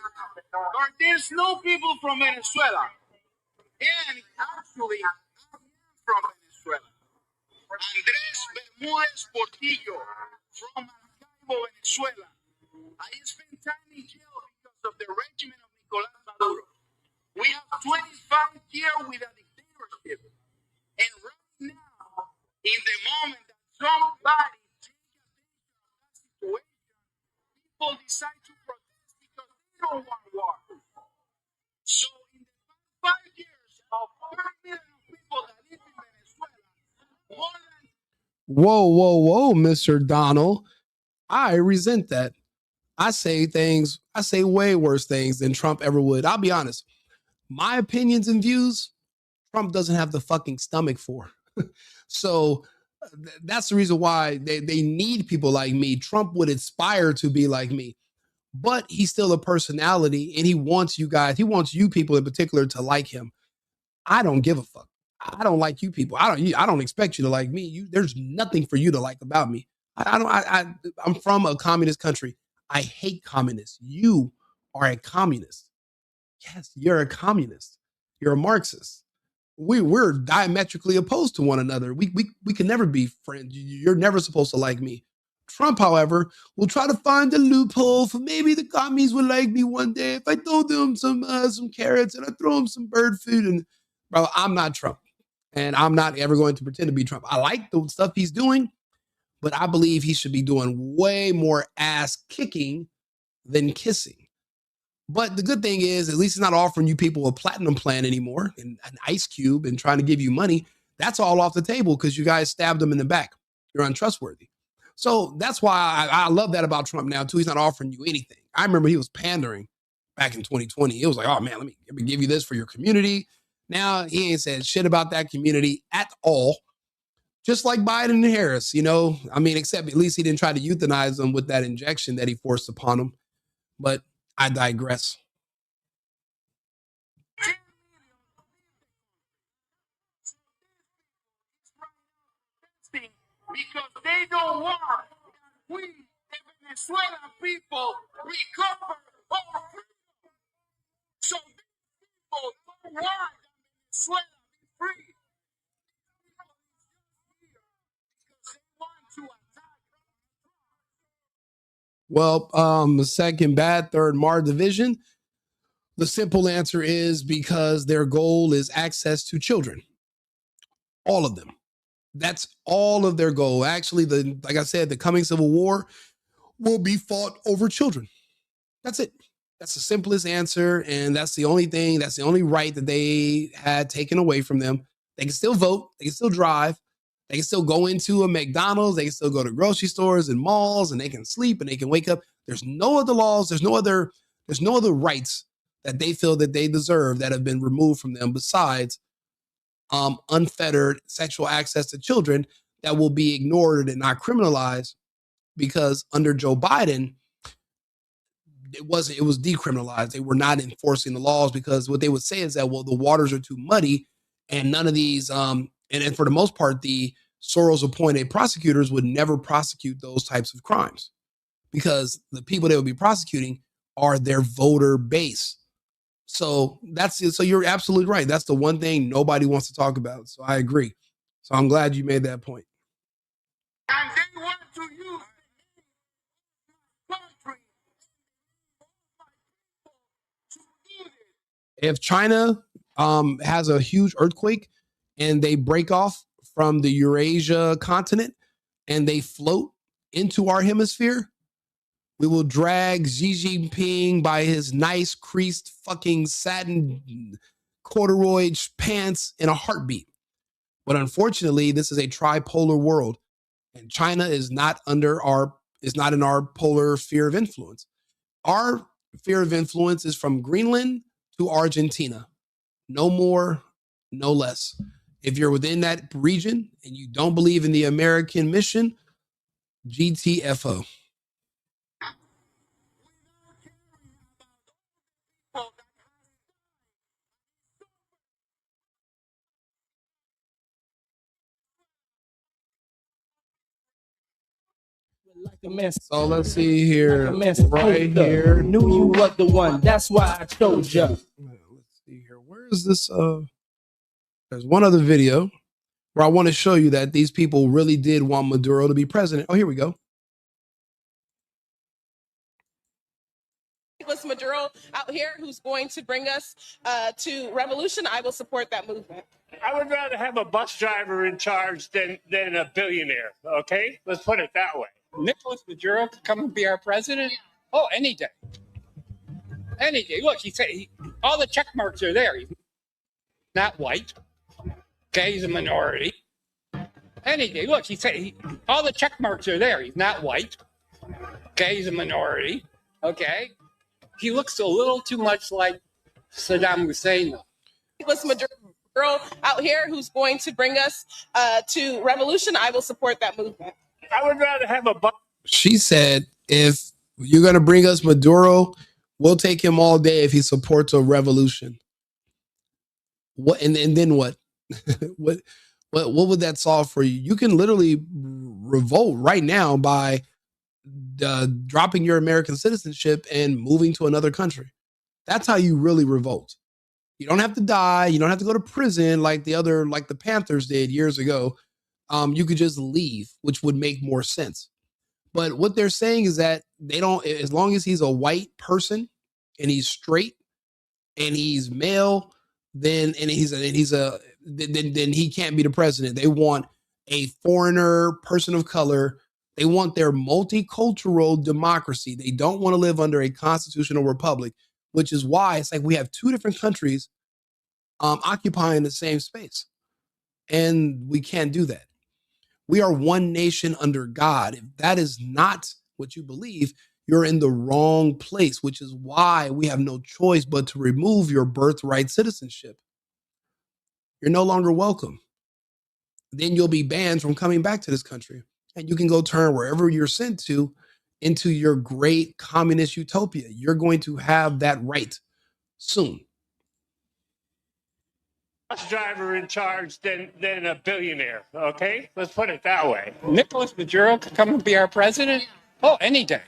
But there's no people from Venezuela. And actually, I'm from Venezuela. Andrés Bermúdez Portillo from Maracaibo, Venezuela. I spent time in jail because of the regime of Nicolás Maduro. We have 25 years with a dictatorship. And right now, in the moment that somebody takes attention of that situation, people decide to protest because they don't want war. So in the past 5 years, of 30 million people that live in Venezuela, more than... Whoa, Mr. Donald. I resent that. I say way worse things than Trump ever would. I'll be honest. My opinions and views, Trump doesn't have the fucking stomach for. So that's the reason why they need people like me. Trump would aspire to be like me, but he's still a personality and he wants you guys, he wants you people in particular to like him. I don't give a fuck. I don't like you people. I don't expect you to like me. There's nothing for you to like about me. I'm from a communist country. I hate communists. You are a communist. Yes, you're a communist. You're a Marxist. We're diametrically opposed to one another. We can never be friends. You're never supposed to like me. Trump, however, will try to find a loophole for maybe the commies will like me one day if I throw them some carrots and I throw them some bird food. And bro, I'm not Trump, and I'm not ever going to pretend to be Trump. I like the stuff he's doing, but I believe he should be doing way more ass kicking than kissing. But the good thing is, at least he's not offering you people a platinum plan anymore and an ice cube and trying to give you money. That's all off the table because you guys stabbed him in the back. You're untrustworthy. So that's why I love that about Trump now, too. He's not offering you anything. I remember he was pandering back in 2020. It was like, oh, man, let me give you this for your community. Now he ain't said shit about that community at all. Just like Biden and Harris, you know. I mean, except at least he didn't try to euthanize them with that injection that he forced upon them. But I digress. Because they don't want we, the Venezuelan people, recover our freedom. So these people don't want Venezuela to be free. Because they want to attack. Well, second bad, third Mar division. The simple answer is because their goal is access to children. All of them. That's all of their goal. Actually, like I said, the coming civil war will be fought over children. That's it. That's the simplest answer. And that's the only thing, that's the only right that they had taken away from them. They can still vote. They can still drive. They can still go into a McDonald's. They can still go to grocery stores and malls, and they can sleep and they can wake up. There's no other laws. There's no other rights that they feel that they deserve that have been removed from them besides unfettered sexual access to children that will be ignored and not criminalized, because under Joe Biden, it was decriminalized. They were not enforcing the laws because what they would say is that, well, the waters are too muddy and none of these, and for the most part, the Soros appointed prosecutors would never prosecute those types of crimes because the people they would be prosecuting are their voter base. So so you're absolutely right. That's the one thing nobody wants to talk about. So I agree. So I'm glad you made that point. And they want to use country to eat it. If China has a huge earthquake and they break off from the Eurasia continent and they float into our hemisphere, we will drag Xi Jinping by his nice creased fucking satin corduroy pants in a heartbeat. But unfortunately, this is a tripolar world, and China is not in our polar sphere of influence. Our sphere of influence is from Greenland to Argentina. No more, no less. If you're within that region and you don't believe in the American mission, GTFO. Like a mess. So let's see here. Like a mess. Right here. Knew you was the one. That's why I chose you. Let's see here. Where is this? There's one other video where I want to show you that these people really did want Maduro to be president. Oh, here we go. Nicolás Maduro out here who's going to bring us to revolution, I will support that movement. I would rather have a bus driver in charge than a billionaire, okay? Let's put it that way. Nicolás Maduro could come and be our president? Oh, any day. Any day. Look, all the check marks are there. He's not white. Okay, he's a minority. Any day. Look, all the check marks are there. He's not white. Okay, he's a minority. Okay. He looks a little too much like Saddam Hussein, though. Nicolás Maduro out here who's going to bring us to revolution, I will support that movement. I would rather have a bus. She said, if you're going to bring us Maduro, we'll take him all day if he supports a revolution. What and then what? what would that solve for you? You can literally revolt right now by dropping your American citizenship and moving to another country. That's how you really revolt. You don't have to die. You don't have to go to prison like the Panthers did years ago. You could just leave, which would make more sense. But what they're saying is that they don't, as long as he's a white person and he's straight and he's male, then he can't be the president. They want a foreigner, person of color. They want their multicultural democracy. They don't want to live under a constitutional republic, which is why it's like we have two different countries occupying the same space. And we can't do that. We are one nation under God. If that is not what you believe, you're in the wrong place, which is why we have no choice but to remove your birthright citizenship. You're no longer welcome. Then you'll be banned from coming back to this country. And you can go turn wherever you're sent to into your great communist utopia. You're going to have that right soon. Bus driver in charge than a billionaire, okay? Let's put it that way. Nicolás Maduro could come and be our president? Oh, any day.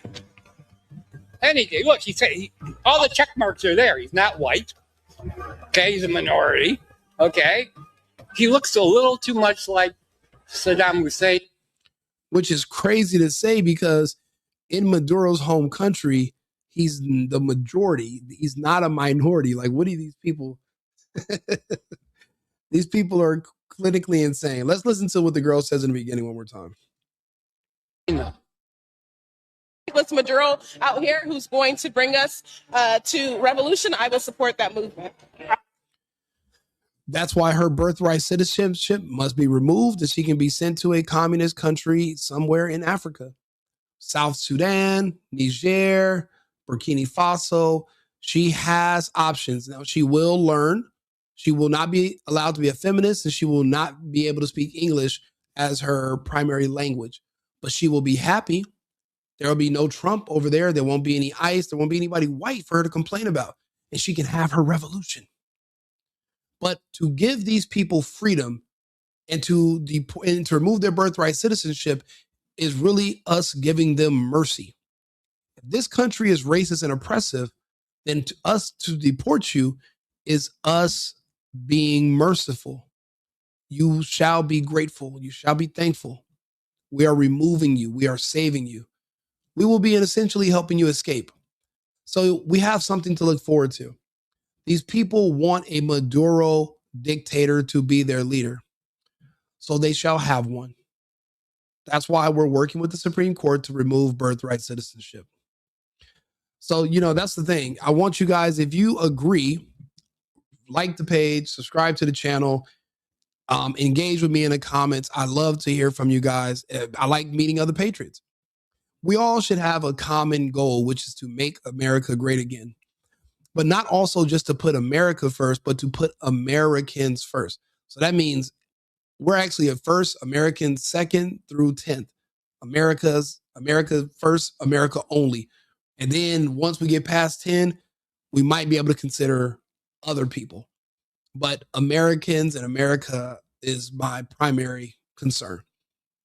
Any day. Look, all the check marks are there. He's not white. Okay, he's a minority. Okay. He looks a little too much like Saddam Hussein. Which is crazy to say because in Maduro's home country, he's the majority. He's not a minority. Like, what are these people? These people are clinically insane. Let's listen to what the girl says in the beginning one more time. Nicolás Maduro out here who's going to bring us to revolution, I will support that movement. That's why her birthright citizenship must be removed and she can be sent to a communist country somewhere in Africa. South Sudan, Niger, Burkina Faso. She has options. Now, she will learn. She will not be allowed to be a feminist, and she will not be able to speak English as her primary language. But she will be happy. There will be no Trump over there. There won't be any ICE. There won't be anybody white for her to complain about. And she can have her revolution. But to give these people freedom and to remove their birthright citizenship is really us giving them mercy. If this country is racist and oppressive, then to deport you is us being merciful. You shall be grateful. You shall be thankful. We are removing you. We are saving you. We will be essentially helping you escape. So we have something to look forward to. These people want a Maduro dictator to be their leader. So they shall have one. That's why we're working with the Supreme Court to remove birthright citizenship. So, that's the thing. I want you guys, if you agree, like the page, subscribe to the channel, engage with me in the comments. I love to hear from you guys. I like meeting other patriots. We all should have a common goal, which is to make America great again. But not also just to put America first, but to put Americans first. So that means we're actually at first, Americans second through 10th. America first, America only. And then once we get past 10, we might be able to consider other people. But Americans and America is my primary concern.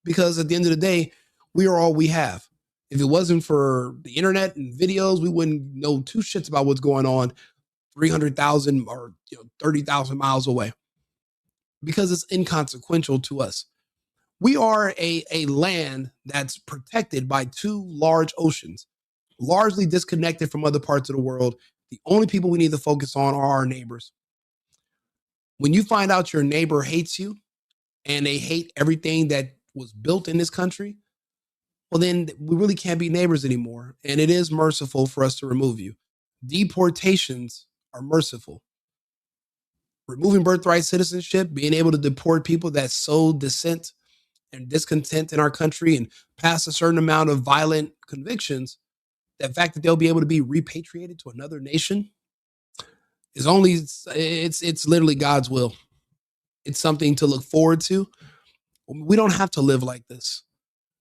Because at the end of the day, we are all we have. If it wasn't for the internet and videos, we wouldn't know two shits about what's going on 300,000 or 30,000 miles away. Because it's inconsequential to us. We are a land that's protected by two large oceans, largely disconnected from other parts of the world. The only people we need to focus on are our neighbors. When you find out your neighbor hates you and they hate everything that was built in this country, well, then we really can't be neighbors anymore. And it is merciful for us to remove you. Deportations are merciful. Removing birthright citizenship, being able to deport people that sow dissent and discontent in our country and pass a certain amount of violent convictions, the fact that they'll be able to be repatriated to another nation is it's literally God's will. It's something to look forward to. We don't have to live like this.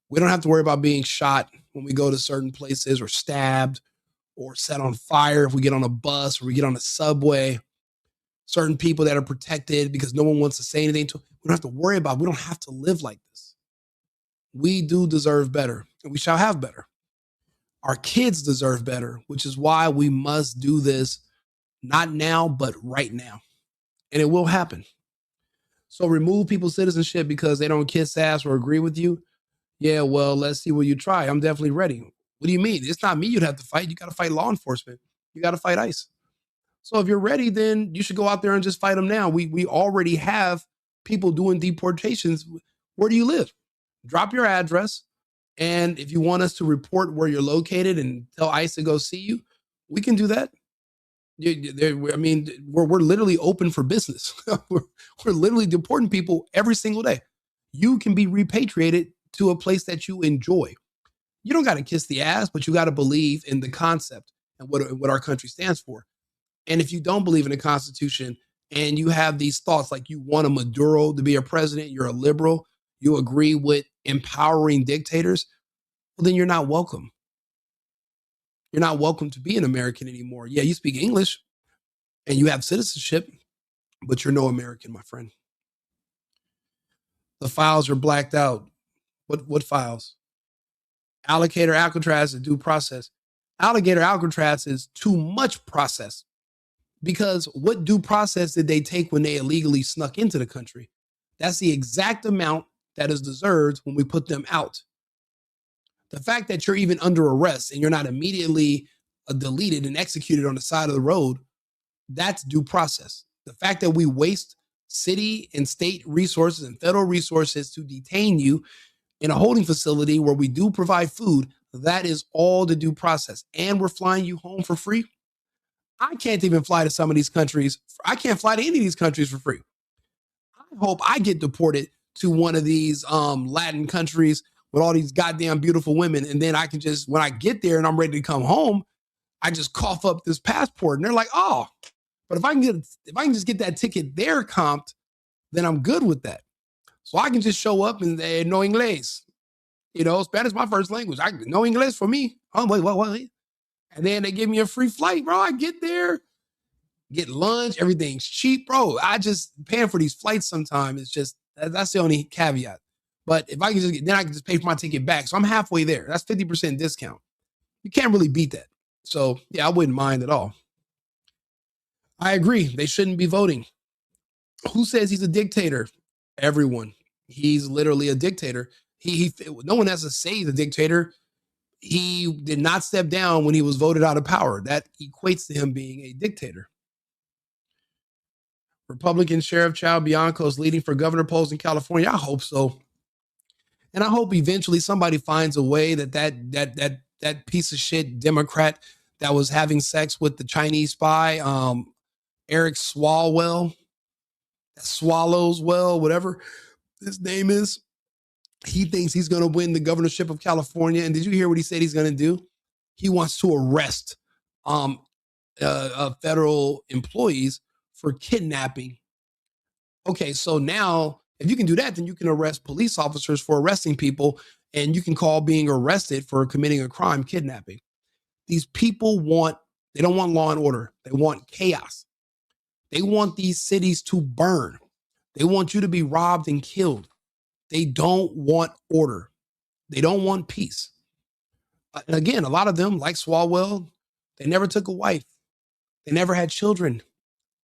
We don't have to worry about being shot when we go to certain places or stabbed or set on fire if we get on a bus or we get on a subway. Certain people that are protected because no one wants to say anything to. We don't have to worry about. We don't have to live like this. We do deserve better, and we shall have better. Our kids deserve better, which is why we must do this not now, but right now. And it will happen. So remove people's citizenship because they don't kiss ass or agree with you. Yeah, well, let's see what you try. I'm definitely ready. What do you mean? It's not me you'd have to fight. You got to fight law enforcement. You got to fight ICE. So if you're ready, then you should go out there and just fight them now. We already have people doing deportations. Where do you live? Drop your address. And if you want us to report where you're located and tell ICE to go see you, we can do that. We're literally open for business. we're literally deporting people every single day. You can be repatriated to a place that you enjoy. You don't got to kiss the ass, but you got to believe in the concept and what our country stands for. And if you don't believe in the Constitution and you have these thoughts like you want a Maduro to be a president, you're a liberal, you agree with empowering dictators, well, then you're not welcome. You're not welcome to be an American anymore. Yeah, you speak English and you have citizenship, but you're no American, my friend. The files are blacked out. What files? Alligator Alcatraz is due process. Alligator Alcatraz is too much process. Because what due process did they take when they illegally snuck into the country? That's the exact amount that is deserved when we put them out. The fact that you're even under arrest and you're not immediately deleted and executed on the side of the road, that's due process. The fact that we waste city and state resources and federal resources to detain you in a holding facility where we do provide food, that is all the due process. And we're flying you home for free. I can't even fly to some of these countries. I can't fly to any of these countries for free. I hope I get deported to one of these Latin countries with all these goddamn beautiful women. And then I can just, when I get there and I'm ready to come home, I just cough up this passport and they're like, oh, but if I can just get that ticket there comped, then I'm good with that. So I can just show up and no inglés. You know, Spanish is my first language. No inglés for me. Oh, wait, what? And then they give me a free flight, bro. I get there, get lunch, everything's cheap, bro. I just paying for these flights sometimes. It's just, that's the only caveat. But if I can then I can just pay for my ticket back. So I'm halfway there. That's 50% discount. You can't really beat that. So yeah, I wouldn't mind at all. I agree. They shouldn't be voting. Who says he's a dictator? Everyone. He's literally a dictator. No one has to say he's a dictator. He did not step down when he was voted out of power. That equates to him being a dictator. Republican Sheriff Chao Bianco is leading for governor polls in California. I hope so. And I hope eventually somebody finds a way that piece of shit Democrat that was having sex with the Chinese spy, Eric Swalwell, whatever his name is. He thinks he's going to win the governorship of California. And did you hear what he said he's going to do? He wants to arrest federal employees for kidnapping. Okay, so now if you can do that, then you can arrest police officers for arresting people, and you can call being arrested for committing a crime kidnapping. These people they don't want law and order. They want chaos. They want these cities to burn. They want you to be robbed and killed. They don't want order. They don't want peace. And again, a lot of them, like Swalwell, they never took a wife. They never had children.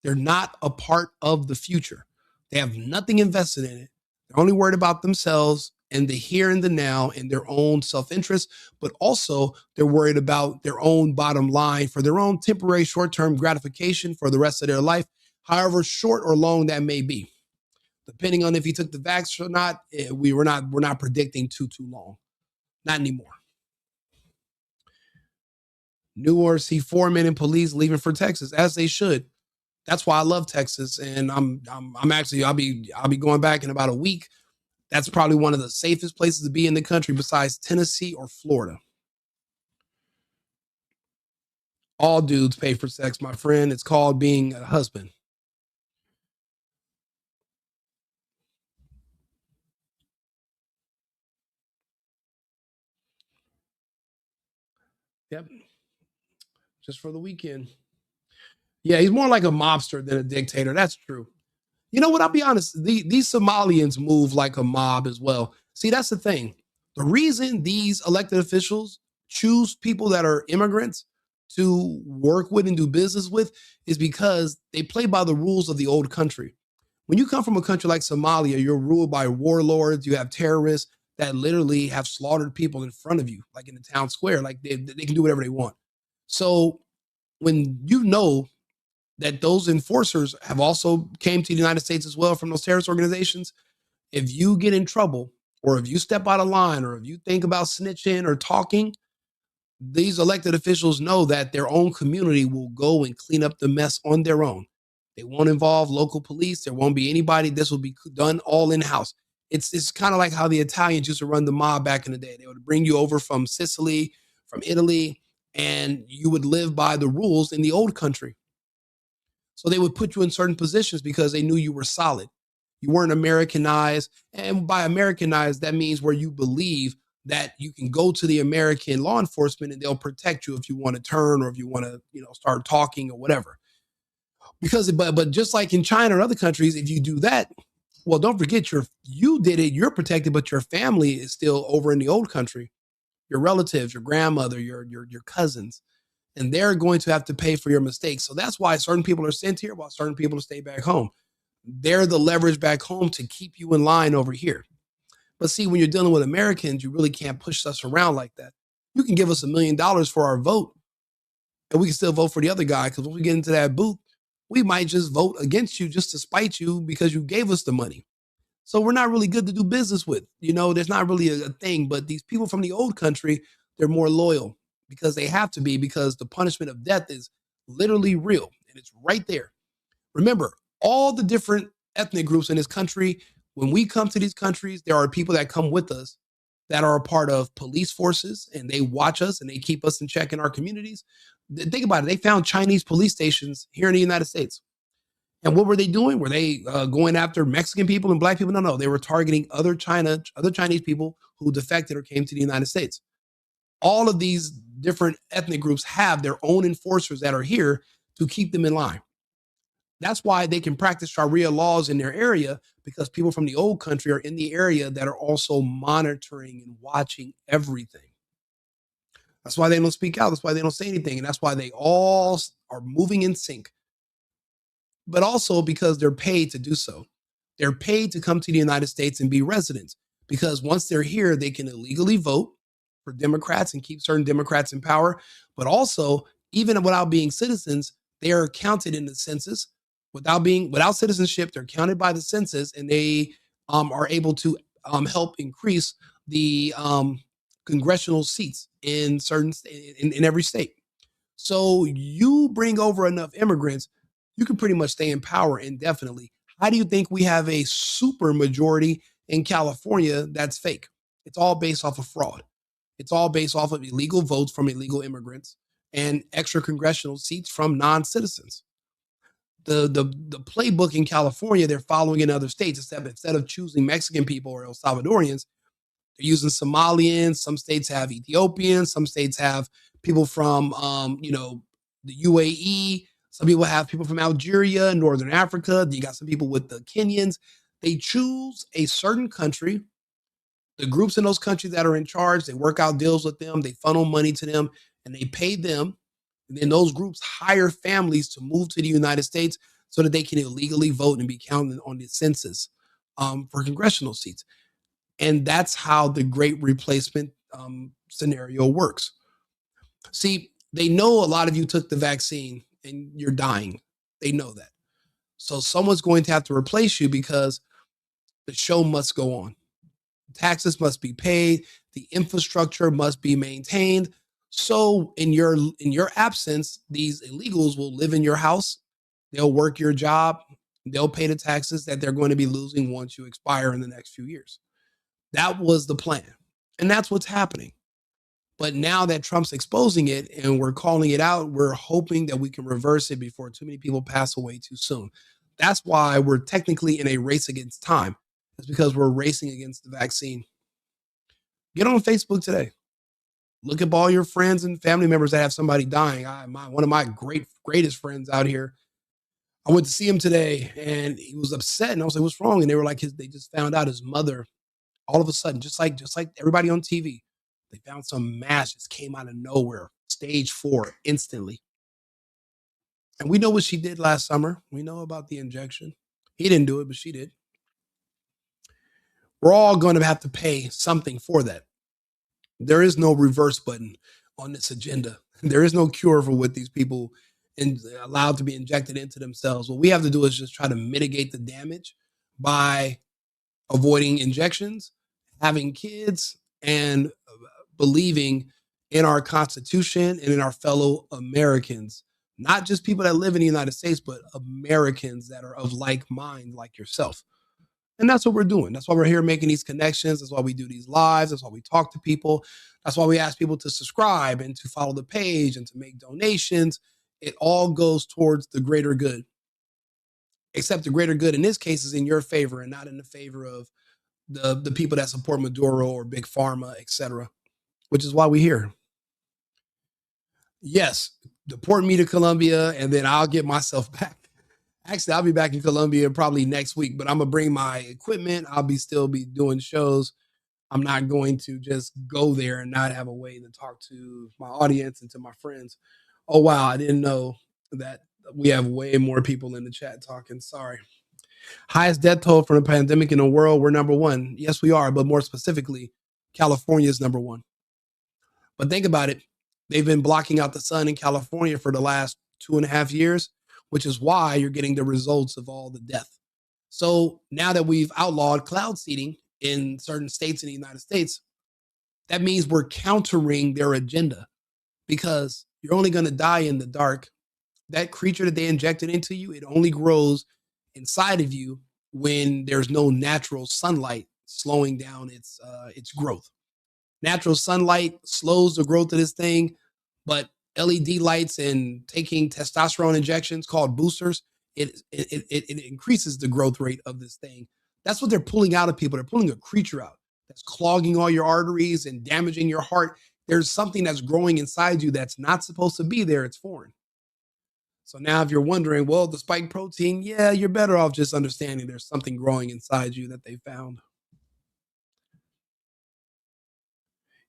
They're not a part of the future. They have nothing invested in it. They're only worried about themselves and the here and the now and their own self-interest, but also they're worried about their own bottom line for their own temporary short-term gratification for the rest of their life, however short or long that may be. Depending on if he took the vaccine or not, we're not predicting too long. Not anymore. New Orleans see 4 men in police leaving for Texas, as they should. That's why I love Texas, and I'll be going back in about a week. That's probably one of the safest places to be in the country besides Tennessee or Florida. All dudes pay for sex, my friend. It's called being a husband. Yep. Just for the weekend. Yeah, he's more like a mobster than a dictator. That's true. You know what? I'll be honest. These Somalians move like a mob as well. See, that's the thing. The reason these elected officials choose people that are immigrants to work with and do business with is because they play by the rules of the old country. When you come from a country like Somalia, you're ruled by warlords. You have terrorists that literally have slaughtered people in front of you, like in the town square. Like they can do whatever they want. So when you know that those enforcers have also came to the United States as well from those terrorist organizations, if you get in trouble or if you step out of line or if you think about snitching or talking, these elected officials know that their own community will go and clean up the mess on their own. They won't involve local police. There won't be anybody. This will be done all in-house. It's kind of like how the Italians used to run the mob back in the day. They would bring you over from Sicily, from Italy, and you would live by the rules in the old country. So they would put you in certain positions because they knew you were solid. You weren't Americanized. And by Americanized, that means where you believe that you can go to the American law enforcement and they'll protect you if you want to turn or if you want to, start talking or whatever. Because, but just like in China or other countries, if you do that, well, don't forget you did it, you're protected, but your family is still over in the old country. Your relatives, your grandmother, your cousins, and they're going to have to pay for your mistakes. So that's why certain people are sent here while certain people stay back home. They're the leverage back home to keep you in line over here. But see, when you're dealing with Americans, you really can't push us around like that. You can give us $1 million for our vote, and we can still vote for the other guy, because when we get into that booth, we might just vote against you just to spite you because you gave us the money. So we're not really good to do business with. There's not really a thing. But these people from the old country, they're more loyal because they have to be, because the punishment of death is literally real, and it's right there. Remember, all the different ethnic groups in this country, when we come to these countries, there are people that come with us that are a part of police forces, and they watch us and they keep us in check in our communities. Think about it. They found Chinese police stations here in the United States. And what were they doing? Were they going after Mexican people and black people? No. They were targeting other Chinese people who defected or came to the United States. All of these different ethnic groups have their own enforcers that are here to keep them in line. That's why they can practice Sharia laws in their area, because people from the old country are in the area that are also monitoring and watching everything. That's why they don't speak out. That's why they don't say anything. And that's why they all are moving in sync. But also because they're paid to do so. They're paid to come to the United States and be residents, because once they're here, they can illegally vote for Democrats and keep certain Democrats in power. But also, even without being citizens, they are counted in the census. Without citizenship, they're counted by the census, and they are able to help increase the congressional seats in in every state. So you bring over enough immigrants, you can pretty much stay in power indefinitely. How do you think we have a super majority in California that's fake? It's all based off of fraud. It's all based off of illegal votes from illegal immigrants and extra congressional seats from non-citizens. The playbook in California, they're following in other states, except instead of choosing Mexican people or El Salvadorians, they're using Somalians. Some states have Ethiopians. Some states have people from, the UAE. Some people have people from Algeria, Northern Africa. You got some people with the Kenyans. They choose a certain country. The groups in those countries that are in charge, they work out deals with them. They funnel money to them, and they pay them. And then those groups hire families to move to the United States so that they can illegally vote and be counted on the census for congressional seats. And that's how the great replacement scenario works. See, they know a lot of you took the vaccine and you're dying. They know that. So someone's going to have to replace you, because the show must go on. Taxes must be paid. The infrastructure must be maintained. So in your absence, these illegals will live in your house. They'll work your job. They'll pay the taxes that they're going to be losing once you expire in the next few years. That was the plan. And that's what's happening. But now that Trump's exposing it and we're calling it out, we're hoping that we can reverse it before too many people pass away too soon. That's why we're technically in a race against time. It's because we're racing against the vaccine. Get on Facebook today. Look up all your friends and family members that have somebody dying. One of my greatest friends out here, I went to see him today, and he was upset. And I was like, "What's wrong?" And they were like, they just found out his mother, all of a sudden, just like everybody on TV, they found some mass just came out of nowhere, stage 4, instantly. And we know what she did last summer. We know about the injection. He didn't do it, but she did. We're all going to have to pay something for that. There is no reverse button on this agenda. There is no cure for what these people allowed to be injected into themselves. What we have to do is just try to mitigate the damage by avoiding injections, having kids, and believing in our Constitution and in our fellow Americans. Not just people that live in the United States, but Americans that are of like mind, like yourself. And that's what we're doing. That's why we're here making these connections. That's why we do these lives. That's why we talk to people. That's why we ask people to subscribe and to follow the page and to make donations. It all goes towards the greater good. Except the greater good in this case is in your favor and not in the favor of the people that support Maduro or Big Pharma, etc., which is why we're here. Yes, deport me to Colombia, and then I'll get myself back. Actually, I'll be back in Colombia probably next week, but I'm going to bring my equipment. I'll still be doing shows. I'm not going to just go there and not have a way to talk to my audience and to my friends. Oh, wow. I didn't know that we have way more people in the chat talking. Sorry. Highest death toll from the pandemic in the world. We're number 1. Yes, we are. But more specifically, California is number 1. But think about it. They've been blocking out the sun in California for the last 2.5 years, which is why you're getting the results of all the death. So now that we've outlawed cloud seeding in certain states in the United States, that means we're countering their agenda, because you're only going to die in the dark. That creature that they injected into you, it only grows inside of you when there's no natural sunlight slowing down its growth. Natural sunlight slows the growth of this thing, but LED lights and taking testosterone injections called boosters, it increases the growth rate of this thing. That's what they're pulling out of people. They're pulling a creature out that's clogging all your arteries and damaging your heart. There's something that's growing inside you that's not supposed to be there. It's foreign. So now if you're wondering, well, the spike protein, yeah, you're better off just understanding there's something growing inside you that they found.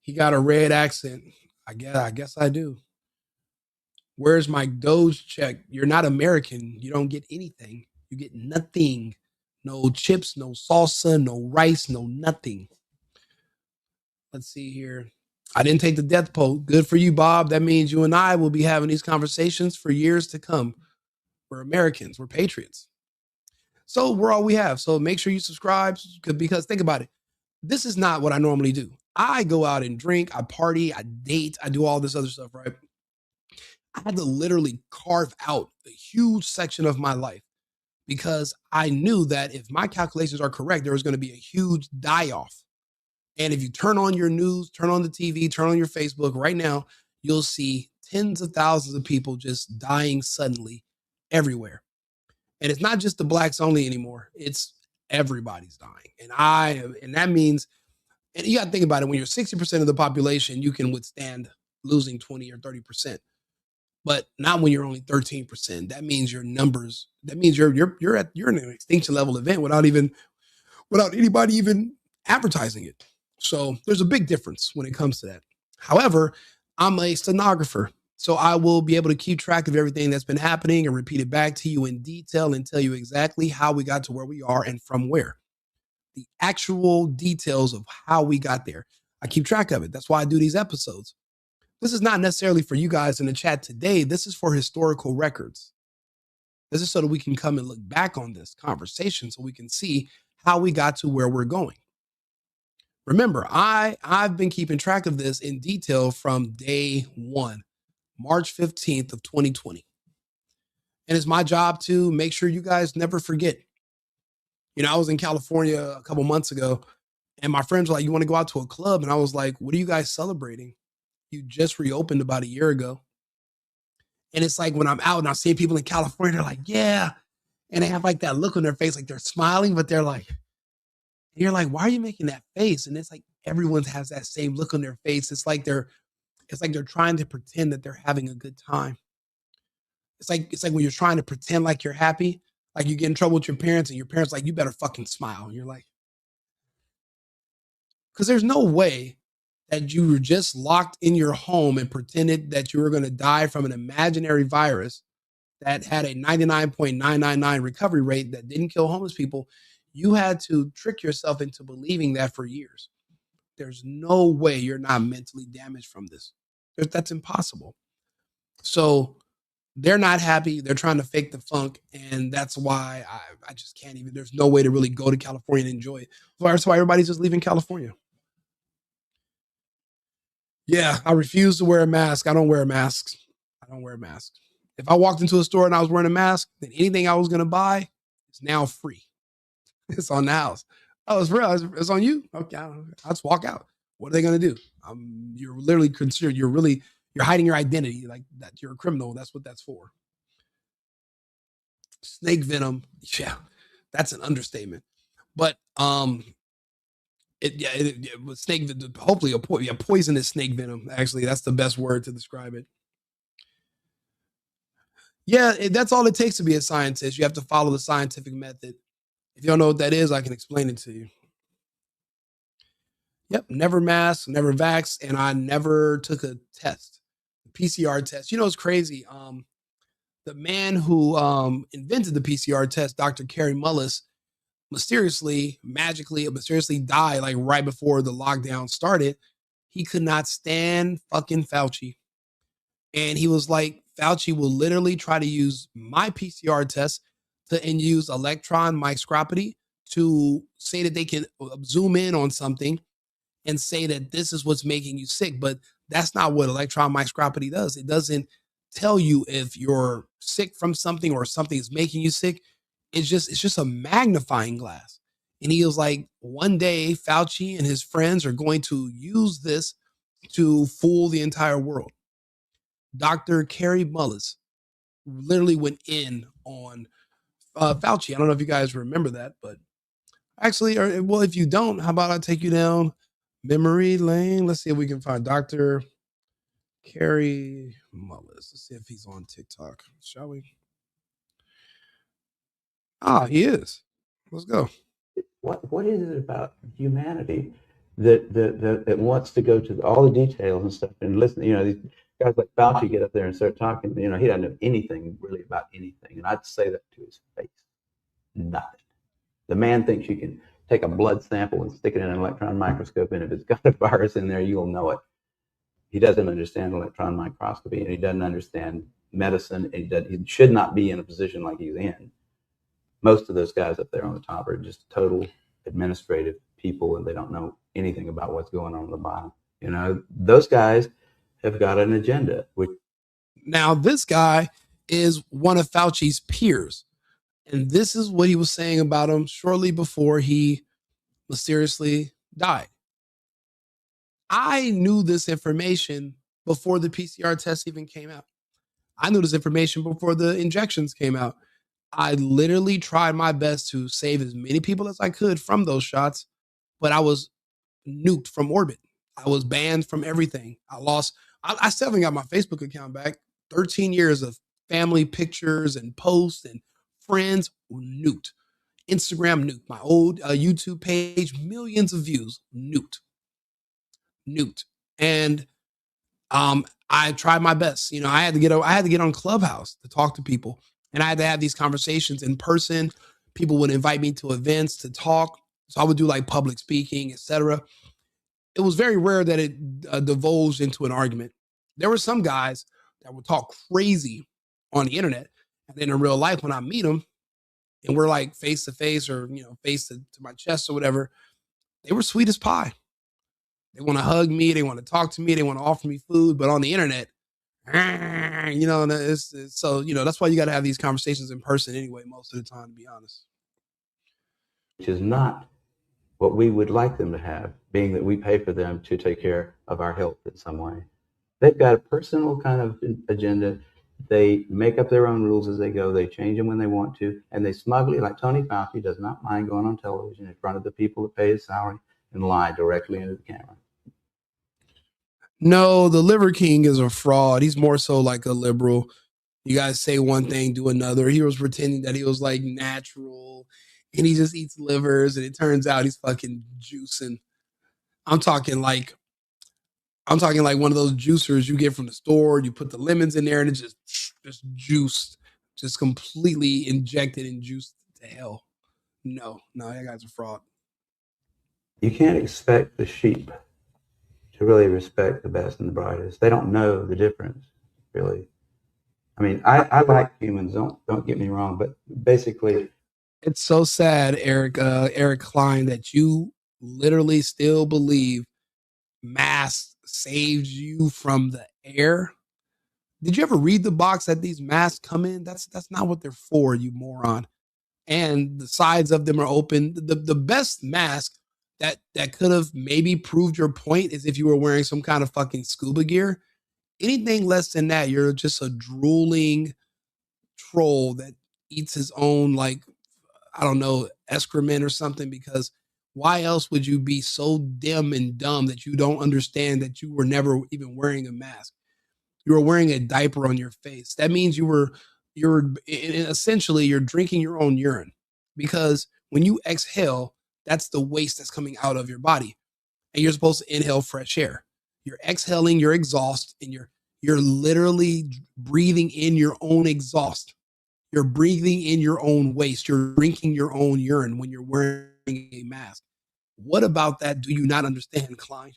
He got a red accent. I guess I do. Where's my Doge check? You're not American. You don't get anything. You get nothing. No chips, no salsa, no rice, no nothing. Let's see here. I didn't take the death poll. Good for you, Bob. That means you and I will be having these conversations for years to come. We're Americans. We're patriots. So we're all we have. So make sure you subscribe because think about it. This is not what I normally do. I go out and drink, I party, I date, I do all this other stuff, right? I had to literally carve out a huge section of my life because I knew that if my calculations are correct, there was going to be a huge die-off. And if you turn on your news, turn on the TV, turn on your Facebook right now, you'll see tens of thousands of people just dying suddenly everywhere. And it's not just the blacks only anymore. It's everybody's dying. And that means, and you got to think about it, when you're 60% of the population, you can withstand losing 20 or 30%. But not when you're only 13%. That means your numbers, that means you're in an extinction level event without anybody even advertising it. So there's a big difference when it comes to that. However, I'm a stenographer, so I will be able to keep track of everything that's been happening and repeat it back to you in detail and tell you exactly how we got to where we are and from where. The actual details of how we got there. I keep track of it. That's why I do these episodes. This is not necessarily for you guys in the chat today. This is for historical records. This is so that we can come and look back on this conversation so we can see how we got to where we're going. Remember, I've been keeping track of this in detail from day one, March 15th of 2020. And it's my job to make sure you guys never forget. You know, I was in California a couple months ago and my friends were like, you want to go out to a club? And I was like, what are you guys celebrating? You just reopened about a year ago. And it's like when I'm out and I see people in California, they're like, yeah. And they have like that look on their face, like they're smiling, but they're like, and you're like, why are you making that face? And it's like everyone has that same look on their face. It's like they're trying to pretend that they're having a good time. It's like when you're trying to pretend like you're happy, like you get in trouble with your parents and your parents like, you better fucking smile. And you're like, because there's no way that you were just locked in your home and pretended that you were going to die from an imaginary virus that had a 99.999 recovery rate that didn't kill homeless people. You had to trick yourself into believing that for years. There's no way you're not mentally damaged from this. That's impossible. So they're not happy. They're trying to fake the funk. And that's why I just can't even, there's no way to really go to California and enjoy it. That's why everybody's just leaving California. Yeah, I refuse to wear a mask. I don't wear masks. If I walked into a store and I was wearing a mask, then anything I was going to buy is now free. It's on the house. Oh, it's real. It's on you. Okay, I'll just walk out. What are they going to do? You're literally considered, you're hiding your identity like that. You're a criminal. That's what that's for. Snake venom. Yeah, that's an understatement. But snake, hopefully a poisonous snake venom. Actually, that's the best word to describe it. Yeah, that's all it takes to be a scientist. You have to follow the scientific method. If you don't know what that is, I can explain it to you. Yep, never mask, never vax, and I never took a test, PCR test. You know, it's crazy. The man who invented the PCR test, Dr. Kerry Mullis, mysteriously died like right before the lockdown started. He could not stand fucking Fauci. And he was like, Fauci will literally try to use my PCR test and use electron microscopy to say that they can zoom in on something and say that this is what's making you sick. But that's not what electron microscopy does. It doesn't tell you if you're sick from something or something is making you sick. It's just a magnifying glass. And he was like, one day Fauci and his friends are going to use this to fool the entire world. Dr. Carrie Mullis literally went in on Fauci. I don't know if you guys remember that, but actually, well, if you don't, how about I take you down memory lane? Let's see if we can find Dr. Carrie Mullis. Let's see if he's on TikTok, shall we? Ah, he is. Let's go. What is it about humanity that wants to go to all the details and stuff and listen? You know, these guys like Fauci get up there and start talking. You know, he doesn't know anything really about anything, and I'd say that to his face. Nothing. The man thinks you can take a blood sample and stick it in an electron microscope, and if it's got a virus in there, you'll know it. He doesn't understand electron microscopy, and he doesn't understand medicine. And he should not be in a position like he's in. Most of those guys up there on the top are just total administrative people, and they don't know anything about what's going on the bottom. You know, those guys have got an agenda. Now, this guy is one of Fauci's peers, and this is what he was saying about him shortly before he mysteriously died. I knew this information before the PCR test even came out. I knew this information before the injections came out. I literally tried my best to save as many people as I could from those shots, but I was nuked from orbit. I was banned from everything. I still haven't got my Facebook account back. 13 years of family pictures and posts and friends nuked. Instagram nuked. My old YouTube page, millions of views, nuked. And I tried my best. You know, I had to get on Clubhouse to talk to people. And I had to have these conversations in person. People would invite me to events to talk. So I would do like public speaking, etc. It was very rare that it divulged into an argument. There were some guys that would talk crazy on the internet. And then in real life, when I meet them and we're like face to face or, you know, face to my chest or whatever, they were sweet as pie. They want to hug me. They want to talk to me. They want to offer me food. But on the internet, you know, so, you know, that's why you got to have these conversations in person anyway, most of the time, to be honest. Which is not what we would like them to have, being that we pay for them to take care of our health in some way. They've got a personal kind of agenda. They make up their own rules as they go. They change them when they want to. And they smugly, like Tony Fauci, does not mind going on television in front of the people that pay his salary and lie directly into the camera. No, the Liver King is a fraud. He's more so like a liberal. You guys say one thing, do another. He was pretending that he was like natural and he just eats livers, and it turns out he's fucking juicing. I'm talking like one of those juicers you get from the store. You put the lemons in there and it's just juiced, just completely injected and juiced to hell. No, that guy's a fraud. You can't expect the sheep to really respect the best and the brightest. They don't know the difference, really. I mean, I like humans, don't get me wrong, but basically... It's so sad, Eric Klein, that you literally still believe masks saved you from the air. Did you ever read the box that these masks come in? That's not what they're for, you moron. And the sides of them are open. The best mask that could have maybe proved your point is if you were wearing some kind of fucking scuba gear. Anything less than that, you're just a drooling troll that eats his own, like, I don't know, excrement or something, because why else would you be so dim and dumb that you don't understand that you were never even wearing a mask? You were wearing a diaper on your face. That means you're essentially drinking your own urine, because when you exhale, that's the waste that's coming out of your body. And you're supposed to inhale fresh air. You're exhaling your exhaust, and you're literally breathing in your own exhaust. You're breathing in your own waste. You're drinking your own urine when you're wearing a mask. What about that do you not understand, Klein?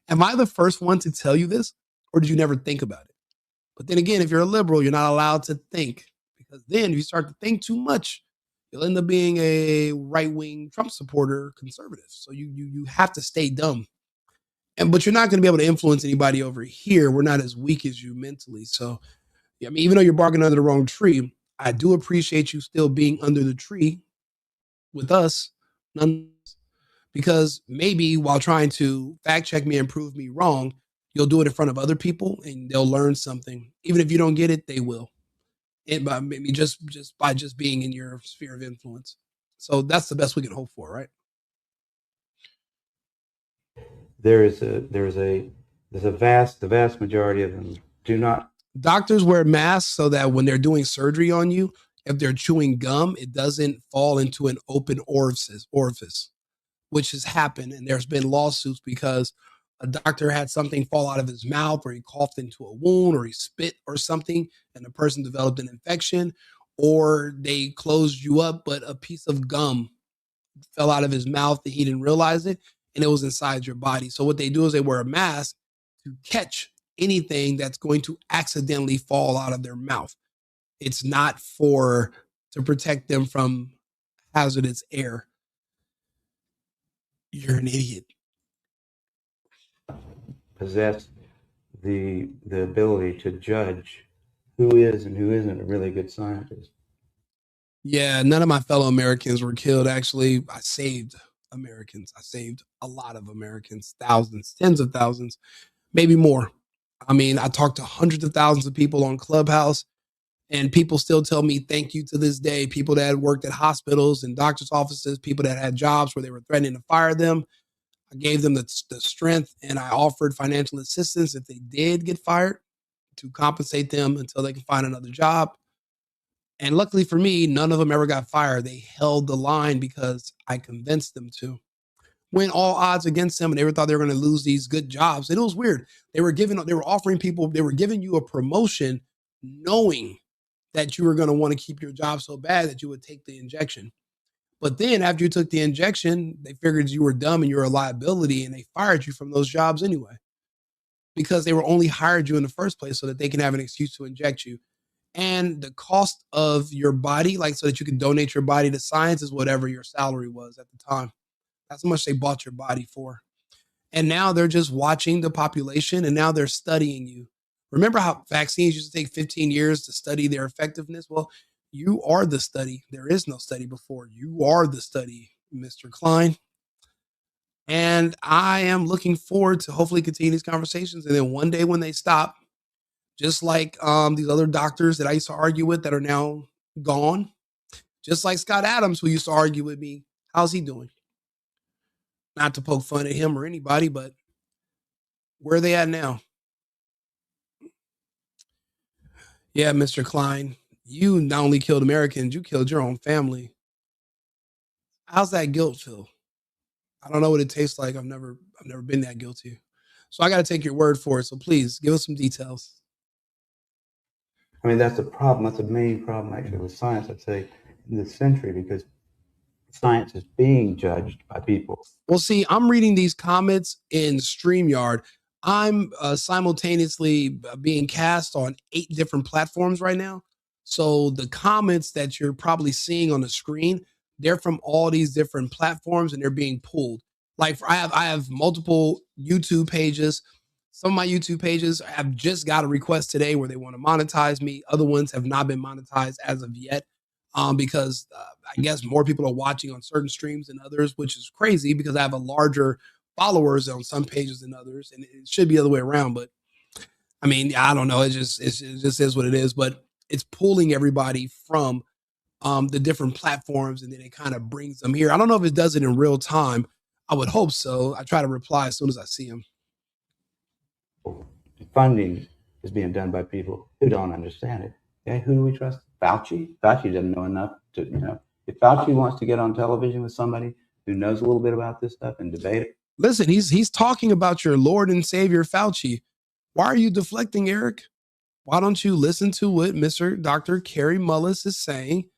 Am I the first one to tell you this, or did you never think about it? But then again, if you're a liberal, you're not allowed to think, because then if you start to think too much, you'll end up being a right-wing Trump supporter conservative. So you have to stay dumb. But you're not going to be able to influence anybody over here. We're not as weak as you mentally. So, I mean, even though you're barking under the wrong tree, I do appreciate you still being under the tree With us, none. Because maybe while trying to fact check me and prove me wrong, you'll do it in front of other people and they'll learn something. Even if you don't get it, they will. And by maybe just by just being in your sphere of influence. So that's the best we can hope for, right? The vast majority of them do not. Doctors wear masks so that when they're doing surgery on you, if they're chewing gum, it doesn't fall into an open orifice, which has happened. And there's been lawsuits because a doctor had something fall out of his mouth, or he coughed into a wound, or he spit or something, and the person developed an infection, or they closed you up, but a piece of gum fell out of his mouth that he didn't realize it, and it was inside your body. So what they do is they wear a mask to catch anything that's going to accidentally fall out of their mouth. It's not to protect them from hazardous air. You're an idiot. Possess the ability to judge who is and who isn't a really good scientist. Yeah, none of my fellow Americans were killed. Actually, I saved Americans. I saved a lot of Americans, thousands, tens of thousands, maybe more. I mean, I talked to hundreds of thousands of people on Clubhouse, and people still tell me thank you to this day. People that had worked at hospitals and doctors' offices, people that had jobs where they were threatening to fire them. I gave them the strength, and I offered financial assistance if they did get fired to compensate them until they can find another job. And luckily for me, none of them ever got fired. They held the line because I convinced them to. When all odds against them, and they thought they were going to lose these good jobs. And it was weird. They were giving you a promotion knowing that you were going to want to keep your job so bad that you would take the injection. But then after you took the injection, they figured you were dumb and you're a liability, and they fired you from those jobs anyway, because they were only hired you in the first place so that they can have an excuse to inject you. And the cost of your body, like so that you can donate your body to science, is whatever your salary was at the time. That's how much they bought your body for. And now they're just watching the population, and now they're studying you. Remember how vaccines used to take 15 years to study their effectiveness? Well, you are the study. There is no study before. You are the study, Mr. Klein. And I am looking forward to hopefully continue these conversations. And then one day when they stop, just like these other doctors that I used to argue with that are now gone, just like Scott Adams, who used to argue with me, how's he doing? Not to poke fun at him or anybody, but where are they at now? Yeah, Mr. Klein, you not only killed Americans, you killed your own family. How's that guilt feel? I don't know what it tastes like. I've never been that guilty. So I got to take your word for it. So please give us some details. I mean, that's a problem. That's a main problem, actually, with science, I'd say, in this century, because science is being judged by people. Well, see, I'm reading these comments in StreamYard. I'm simultaneously being cast on 8 different platforms right now. So the comments that you're probably seeing on the screen, they're from all these different platforms, and they're being pulled. Like I have multiple YouTube pages. Some of my YouTube pages have just got a request today where they want to monetize me. Other ones have not been monetized as of yet, because I guess more people are watching on certain streams than others, which is crazy because I have a larger followers on some pages than others, and it should be the other way around. But I mean, I don't know. It just is what it is. But it's pulling everybody from the different platforms, and then it kind of brings them here. I don't know if it does it in real time. I would hope so. I try to reply as soon as I see them. Funding is being done by people who don't understand it. Okay, who do we trust? Fauci. Fauci doesn't know enough to, if Fauci wants to get on television with somebody who knows a little bit about this stuff and debate it. Listen, he's talking about your Lord and Savior Fauci. Why are you deflecting, Eric? Why don't you listen to what Dr. Kerry Mullis is saying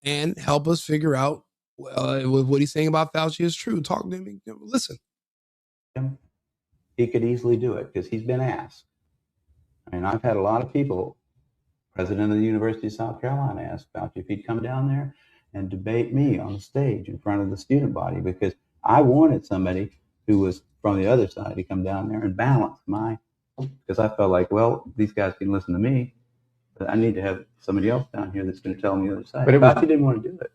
and help us figure out what he's saying about Fauci is true? Talk to him. Listen. He could easily do it because he's been asked. I mean, I've had a lot of people, president of the University of South Carolina asked Fauci if he'd come down there and debate me on the stage in front of the student body, because I wanted somebody who was from the other side to come down there and balance because I felt like, well, these guys can listen to me, but I need to have somebody else down here that's going to tell me the other side. But Fauci didn't want to do it.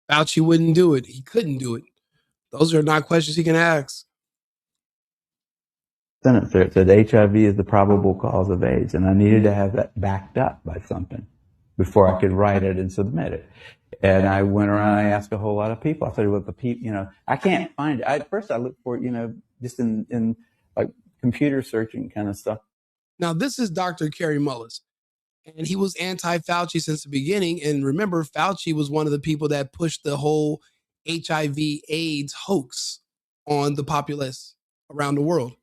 Fauci wouldn't do it. He couldn't do it. Those are not questions he can ask. Sentence there, it said HIV is the probable cause of AIDS, and I needed to have that backed up by something before I could write it and submit it. And I went around, I asked a whole lot of people. I said, well, the people, I can't find it. At first I looked for it, just in like computer searching kind of stuff. Now, this is Dr. Kerry Mullis, and he was anti-Fauci since the beginning. And remember, Fauci was one of the people that pushed the whole HIV AIDS hoax on the populace around the world.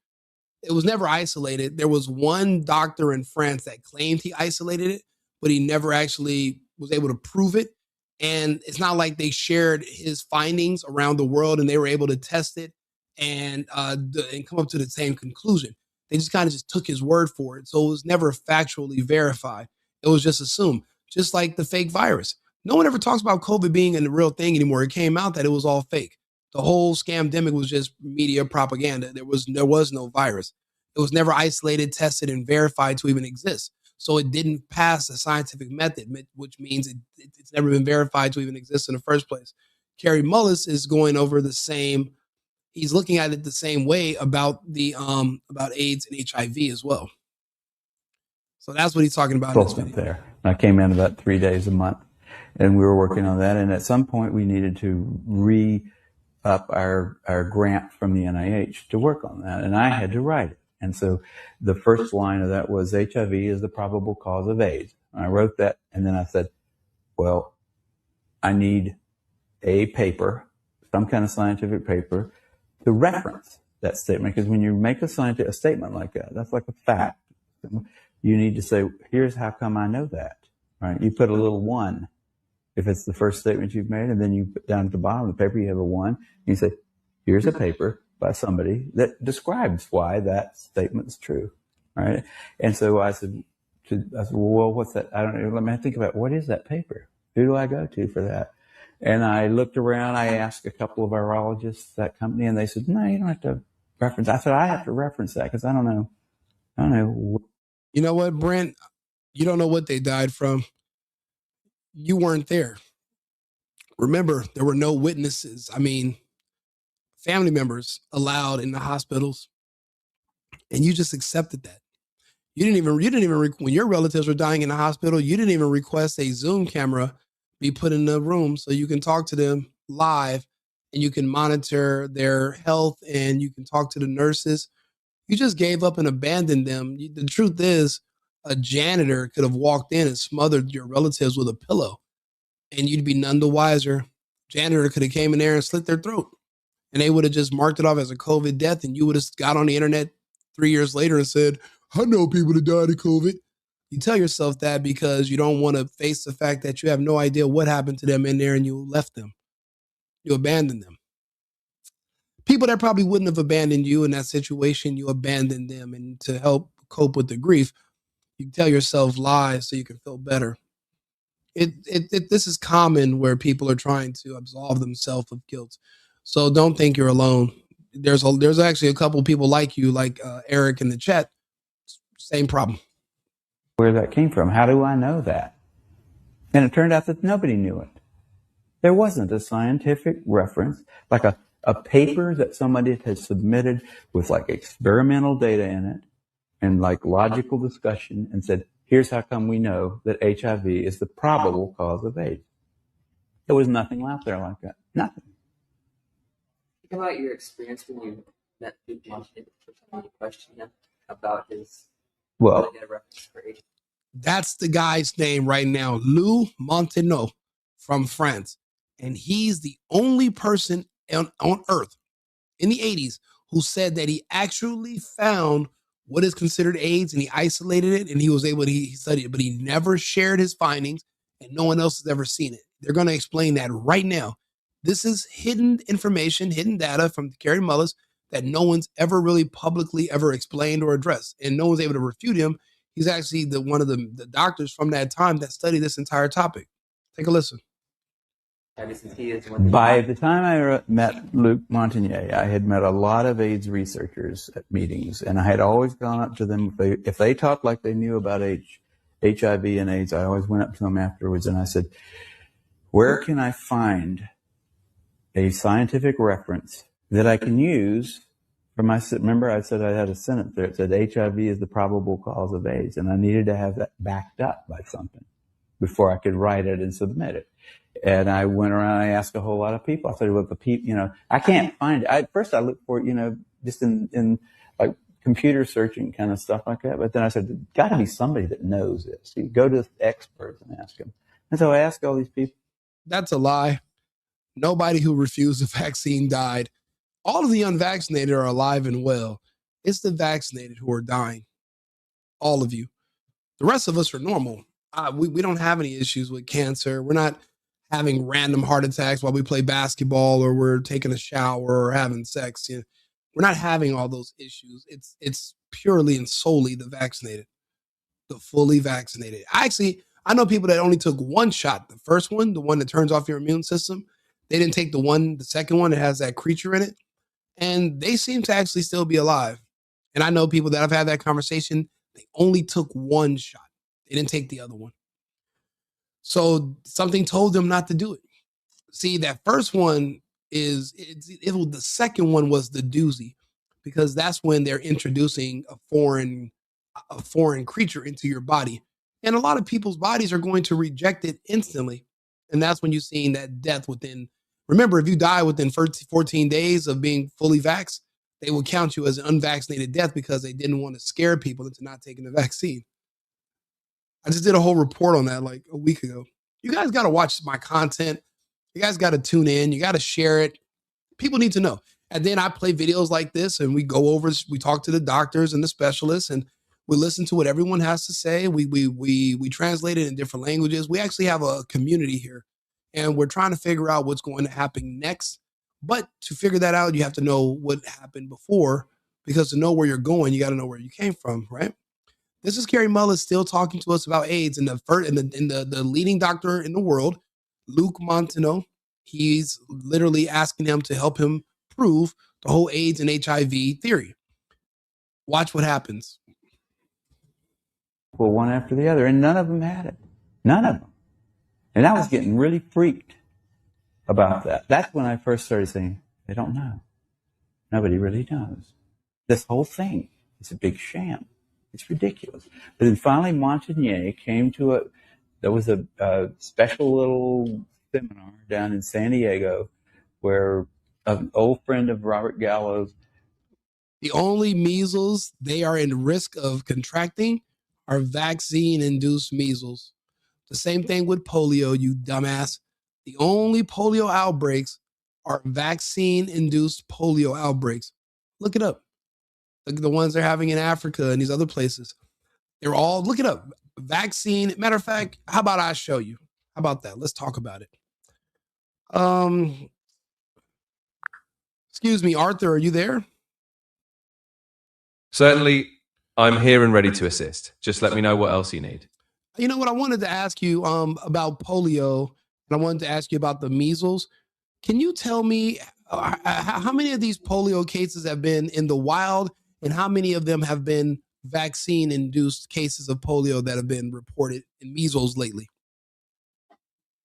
It was never isolated. There was one doctor in France that claimed he isolated it, but he never actually was able to prove it. And it's not like they shared his findings around the world and they were able to test it and come up to the same conclusion. They just kind of just took his word for it. So it was never factually verified. It was just assumed, just like the fake virus. No one ever talks about COVID being a real thing anymore. It came out that it was all fake. The whole scamdemic was just media propaganda. There was no virus. It was never isolated, tested, and verified to even exist. So it didn't pass the scientific method, which means it's never been verified to even exist in the first place. Kerry Mullis is going over the same. He's looking at it the same way about the about AIDS and HIV as well. So that's what he's talking about in this video. There, I came in about 3 days a month, and we were working on that. And at some point, we needed to re-up our grant from the NIH to work on that, and I had to write it. And so the first line of that was HIV is the probable cause of AIDS. And I wrote that, and then I said, well, I need a paper, some kind of scientific paper, to reference that statement. Because when you make a statement like that, that's like a fact. You need to say, here's how come I know that. Right? You put a little one if it's the first statement you've made, and then you put down at the bottom of the paper, you have a one, and you say, here's a paper by somebody that describes why that statement's true, right? And so I said, well, what's that? I don't know. Let me think about what is that paper? Who do I go to for that? And I looked around. I asked a couple of virologists, that company, and they said, no, you don't have to reference. I said, I have to reference that because I don't know. You know what, Brent? You don't know what they died from. You weren't there. Remember, there were no witnesses. I mean, family members allowed in the hospitals, and you just accepted that. You didn't even when your relatives were dying in the hospital, you didn't even request a Zoom camera be put in the room so you can talk to them live and you can monitor their health and you can talk to the nurses. You just gave up and abandoned them. The truth is, a janitor could have walked in and smothered your relatives with a pillow and you'd be none the wiser. Janitor could have came in there and slit their throat. And they would have just marked it off as a COVID death, and you would have got on the internet 3 years later and said, I know people that died of COVID. You tell yourself that because you don't want to face the fact that you have no idea what happened to them in there and you left them. You abandoned them. People that probably wouldn't have abandoned you in that situation, you abandoned them. And to help cope with the grief, you tell yourself lies so you can feel better. This is common where people are trying to absolve themselves of guilt. So don't think you're alone. There's actually a couple people like you, like Eric in the chat. Same problem. Where that came from. How do I know that? And it turned out that nobody knew it. There wasn't a scientific reference, like a paper that somebody had submitted with like experimental data in it and like logical discussion and said, here's how come we know that HIV is the probable cause of AIDS. There was nothing out there like that. Nothing. Think about your experience when you met Limbaugh and you questioned him about his reference for HIV. That's the guy's name right now, Lou Montenot from France. And he's the only person on earth in the 80s who said that he actually found what is considered AIDS and he isolated it and he was able to he studied it, but he never shared his findings and no one else has ever seen it. They're going to explain that right now. This is hidden information, hidden data from Kerry Mullis that no one's ever really publicly ever explained or addressed, and no one's able to refute him. He's actually one of the doctors from that time that studied this entire topic. Take a listen. By the time I met Luc Montagnier, I had met a lot of AIDS researchers at meetings, and I had always gone up to them. If they talked like they knew about HIV and AIDS, I always went up to them afterwards and I said, where can I find a scientific reference that I can use for my, remember I said I had a sentence there. It said HIV is the probable cause of AIDS, and I needed to have that backed up by something before I could write it and submit it. And I went around, I asked a whole lot of people. I said, well, the people, I can't find it. At first I looked for it, just in like computer searching kind of stuff like that. But then I said, there's got to be somebody that knows this. You go to experts and ask them. And so I asked all these people. That's a lie. Nobody who refused the vaccine died. All of the unvaccinated are alive and well. It's the vaccinated who are dying. All of you. The rest of us are normal. We don't have any issues with cancer. We're not having random heart attacks while we play basketball or we're taking a shower or having sex. We're not having all those issues. It's purely and solely the vaccinated, the fully vaccinated. I know people that only took one shot. The first one, the one that turns off your immune system. They didn't take the second one that has that creature in it. And they seem to actually still be alive. And I know people that have had that conversation. They only took one shot. They didn't take the other one. So something told them not to do it. See, that first one the second one was the doozy, because that's when they're introducing a foreign creature into your body. And a lot of people's bodies are going to reject it instantly. And that's when you're seeing that death within. Remember, if you die within 14 days of being fully vaxxed, they will count you as an unvaccinated death because they didn't want to scare people into not taking the vaccine. I just did a whole report on that like a week ago. You guys got to watch my content. You guys got to tune in. You got to share it. People need to know. And then I play videos like this and we talk to the doctors and the specialists and we listen to what everyone has to say. We translate it in different languages. We actually have a community here and we're trying to figure out what's going to happen next. But to figure that out, you have to know what happened before, because to know where you're going, you got to know where you came from, right? This is Kerry Mullis still talking to us about AIDS, and the leading doctor in the world, Luke Montano. He's literally asking him to help him prove the whole AIDS and HIV theory. Watch what happens. Well, one after the other, and none of them had it. None of them. And I was getting really freaked about that. That's when I first started saying, they don't know. Nobody really knows. This whole thing is a big sham. It's ridiculous. But then finally Montagnier came to there was a special little seminar down in San Diego where an old friend of Robert Gallo's. The only measles they are in risk of contracting are vaccine-induced measles. The same thing with polio, you dumbass. The only polio outbreaks are vaccine-induced polio outbreaks. Look it up. Look at the ones they're having in Africa and these other places. They're all, look it up. Vaccine. Matter of fact, how about I show you? How about that? Let's talk about it. Excuse me, Arthur, are you there? Certainly, I'm here and ready to assist. Just let me know what else you need. You know what? I wanted to ask you about polio, and I wanted to ask you about the measles. Can you tell me how many of these polio cases have been in the wild, and how many of them have been vaccine-induced cases of polio that have been reported in measles lately?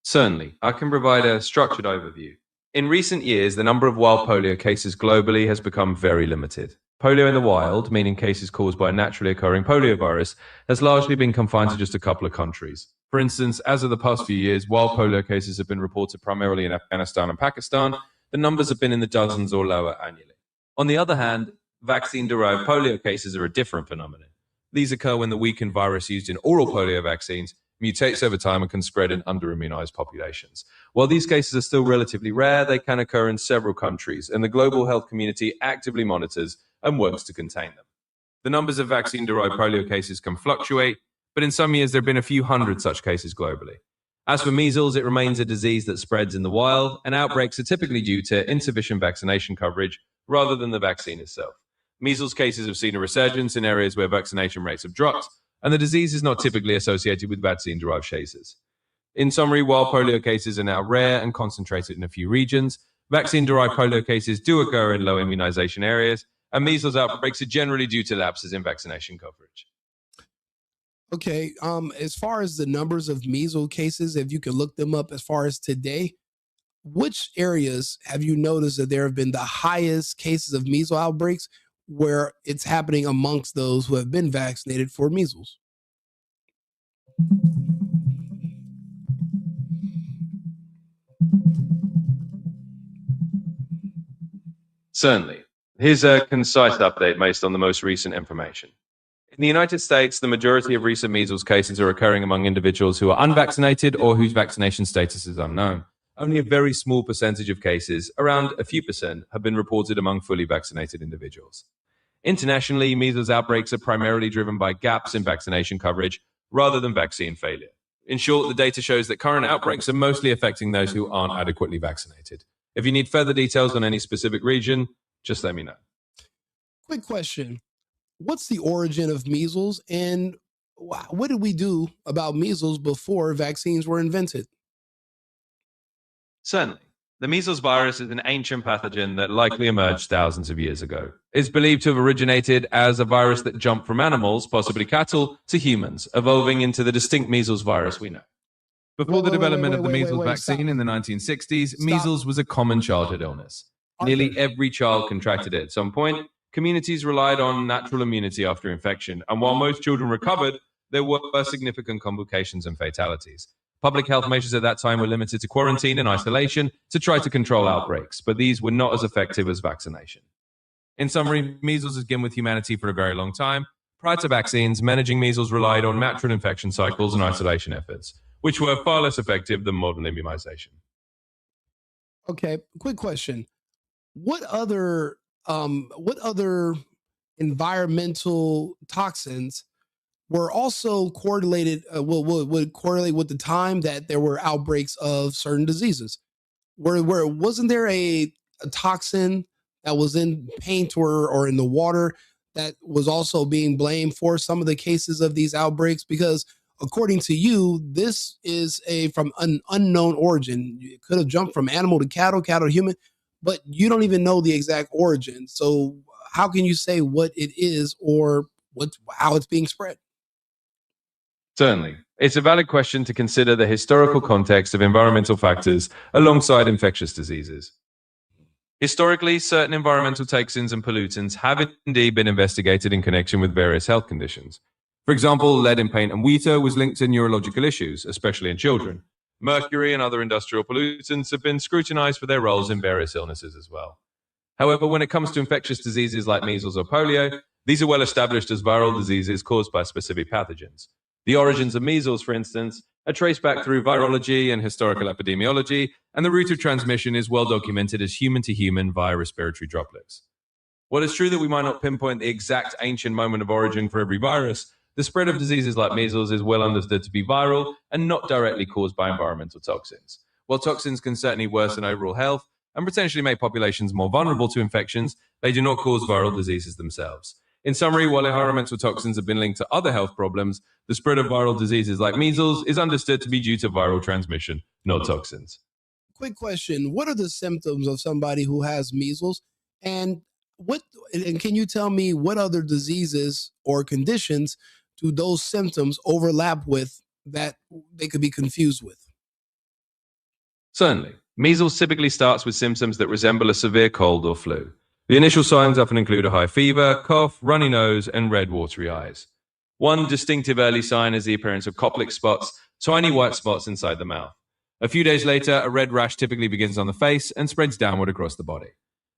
Certainly, I can provide a structured overview. In recent years, the number of wild polio cases globally has become very limited. Polio in the wild, meaning cases caused by a naturally occurring poliovirus, has largely been confined to just a couple of countries. For instance, as of the past few years, wild polio cases have been reported primarily in Afghanistan and Pakistan. The numbers have been in the dozens or lower annually. On the other hand, vaccine-derived polio cases are a different phenomenon. These occur when the weakened virus used in oral polio vaccines mutates over time and can spread in under-immunized populations. While these cases are still relatively rare, they can occur in several countries, and the global health community actively monitors and works to contain them. The numbers of vaccine-derived polio cases can fluctuate, but in some years there have been a few hundred such cases globally. As for measles, it remains a disease that spreads in the wild, and outbreaks are typically due to insufficient vaccination coverage rather than the vaccine itself. Measles cases have seen a resurgence in areas where vaccination rates have dropped, and the disease is not typically associated with vaccine-derived cases. In summary, while polio cases are now rare and concentrated in a few regions, vaccine-derived polio cases do occur in low immunization areas, and measles outbreaks are generally due to lapses in vaccination coverage. Okay, as far as the numbers of measles cases, if you could look them up as far as today, which areas have you noticed that there have been the highest cases of measles outbreaks where it's happening amongst those who have been vaccinated for measles? Certainly. Here's a concise update based on the most recent information. In the United States, the majority of recent measles cases are occurring among individuals who are unvaccinated or whose vaccination status is unknown. Only a very small percentage of cases, around a few percent, have been reported among fully vaccinated individuals. Internationally, measles outbreaks are primarily driven by gaps in vaccination coverage rather than vaccine failure. In short, the data shows that current outbreaks are mostly affecting those who aren't adequately vaccinated. If you need further details on any specific region, just let me know. Quick question. What's the origin of measles, and what did we do about measles before vaccines were invented? Certainly. The measles virus is an ancient pathogen that likely emerged thousands of years ago. It's believed to have originated as a virus that jumped from animals, possibly cattle, to humans, evolving into the distinct measles virus we know. Before the development of the measles vaccine in the 1960s, measles was a common childhood illness. Nearly every child contracted it at some point. Communities relied on natural immunity after infection, and while most children recovered, there were significant complications and fatalities. Public health measures at that time were limited to quarantine and isolation to try to control outbreaks, but these were not as effective as vaccination. In summary, measles has been with humanity for a very long time. Prior to vaccines, managing measles relied on natural infection cycles and isolation efforts, which were far less effective than modern immunization. Okay, quick question. What other environmental toxins were also correlated, would correlate with the time that there were outbreaks of certain diseases? Where wasn't there a toxin that was in paint or in the water that was also being blamed for some of the cases of these outbreaks? Because according to you, this is from an unknown origin. It could have jumped from animal to cattle, cattle to human, but you don't even know the exact origin. So how can you say what it is or how it's being spread? Certainly. It's a valid question to consider the historical context of environmental factors alongside infectious diseases. Historically, certain environmental toxins and pollutants have indeed been investigated in connection with various health conditions. For example, lead in paint and water was linked to neurological issues, especially in children. Mercury and other industrial pollutants have been scrutinized for their roles in various illnesses as well. However, when it comes to infectious diseases like measles or polio, these are well established as viral diseases caused by specific pathogens. The origins of measles, for instance, are traced back through virology and historical epidemiology, and the route of transmission is well documented as human to human via respiratory droplets. While it's true that we might not pinpoint the exact ancient moment of origin for every virus, the spread of diseases like measles is well understood to be viral and not directly caused by environmental toxins. While toxins can certainly worsen overall health and potentially make populations more vulnerable to infections, they do not cause viral diseases themselves. In summary, while environmental toxins have been linked to other health problems, the spread of viral diseases like measles is understood to be due to viral transmission, not toxins. Quick question. What are the symptoms of somebody who has measles? And can you tell me what other diseases or conditions do those symptoms overlap with that they could be confused with? Certainly. Measles typically starts with symptoms that resemble a severe cold or flu. The initial signs often include a high fever, cough, runny nose, and red watery eyes. One distinctive early sign is the appearance of Koplik spots, tiny white spots inside the mouth. A few days later, a red rash typically begins on the face and spreads downward across the body.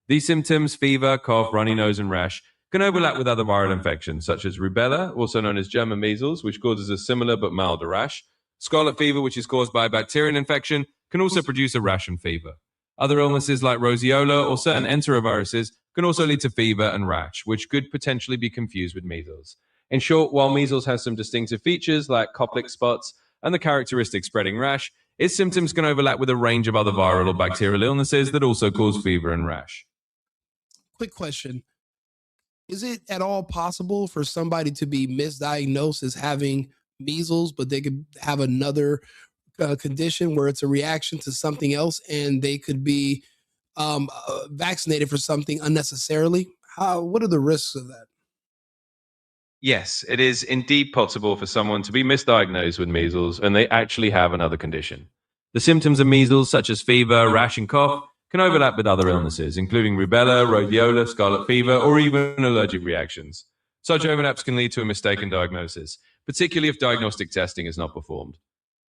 These symptoms, fever, cough, runny nose, and rash, can overlap with other viral infections, such as rubella, also known as German measles, which causes a similar but milder rash. Scarlet fever, which is caused by a bacterial infection, can also produce a rash and fever. Other illnesses like roseola or certain enteroviruses can also lead to fever and rash, which could potentially be confused with measles. In short, while measles has some distinctive features like Koplik spots and the characteristic spreading rash, its symptoms can overlap with a range of other viral or bacterial illnesses that also cause fever and rash. Quick question. Is it at all possible for somebody to be misdiagnosed as having measles, but they could have another condition where it's a reaction to something else and they could be vaccinated for something unnecessarily? What are the risks of that? Yes, it is indeed possible for someone to be misdiagnosed with measles and they actually have another condition. The symptoms of measles, such as fever, rash, and cough, can overlap with other illnesses, including rubella, rhodiola, scarlet fever, or even allergic reactions. Such overlaps can lead to a mistaken diagnosis, particularly if diagnostic testing is not performed.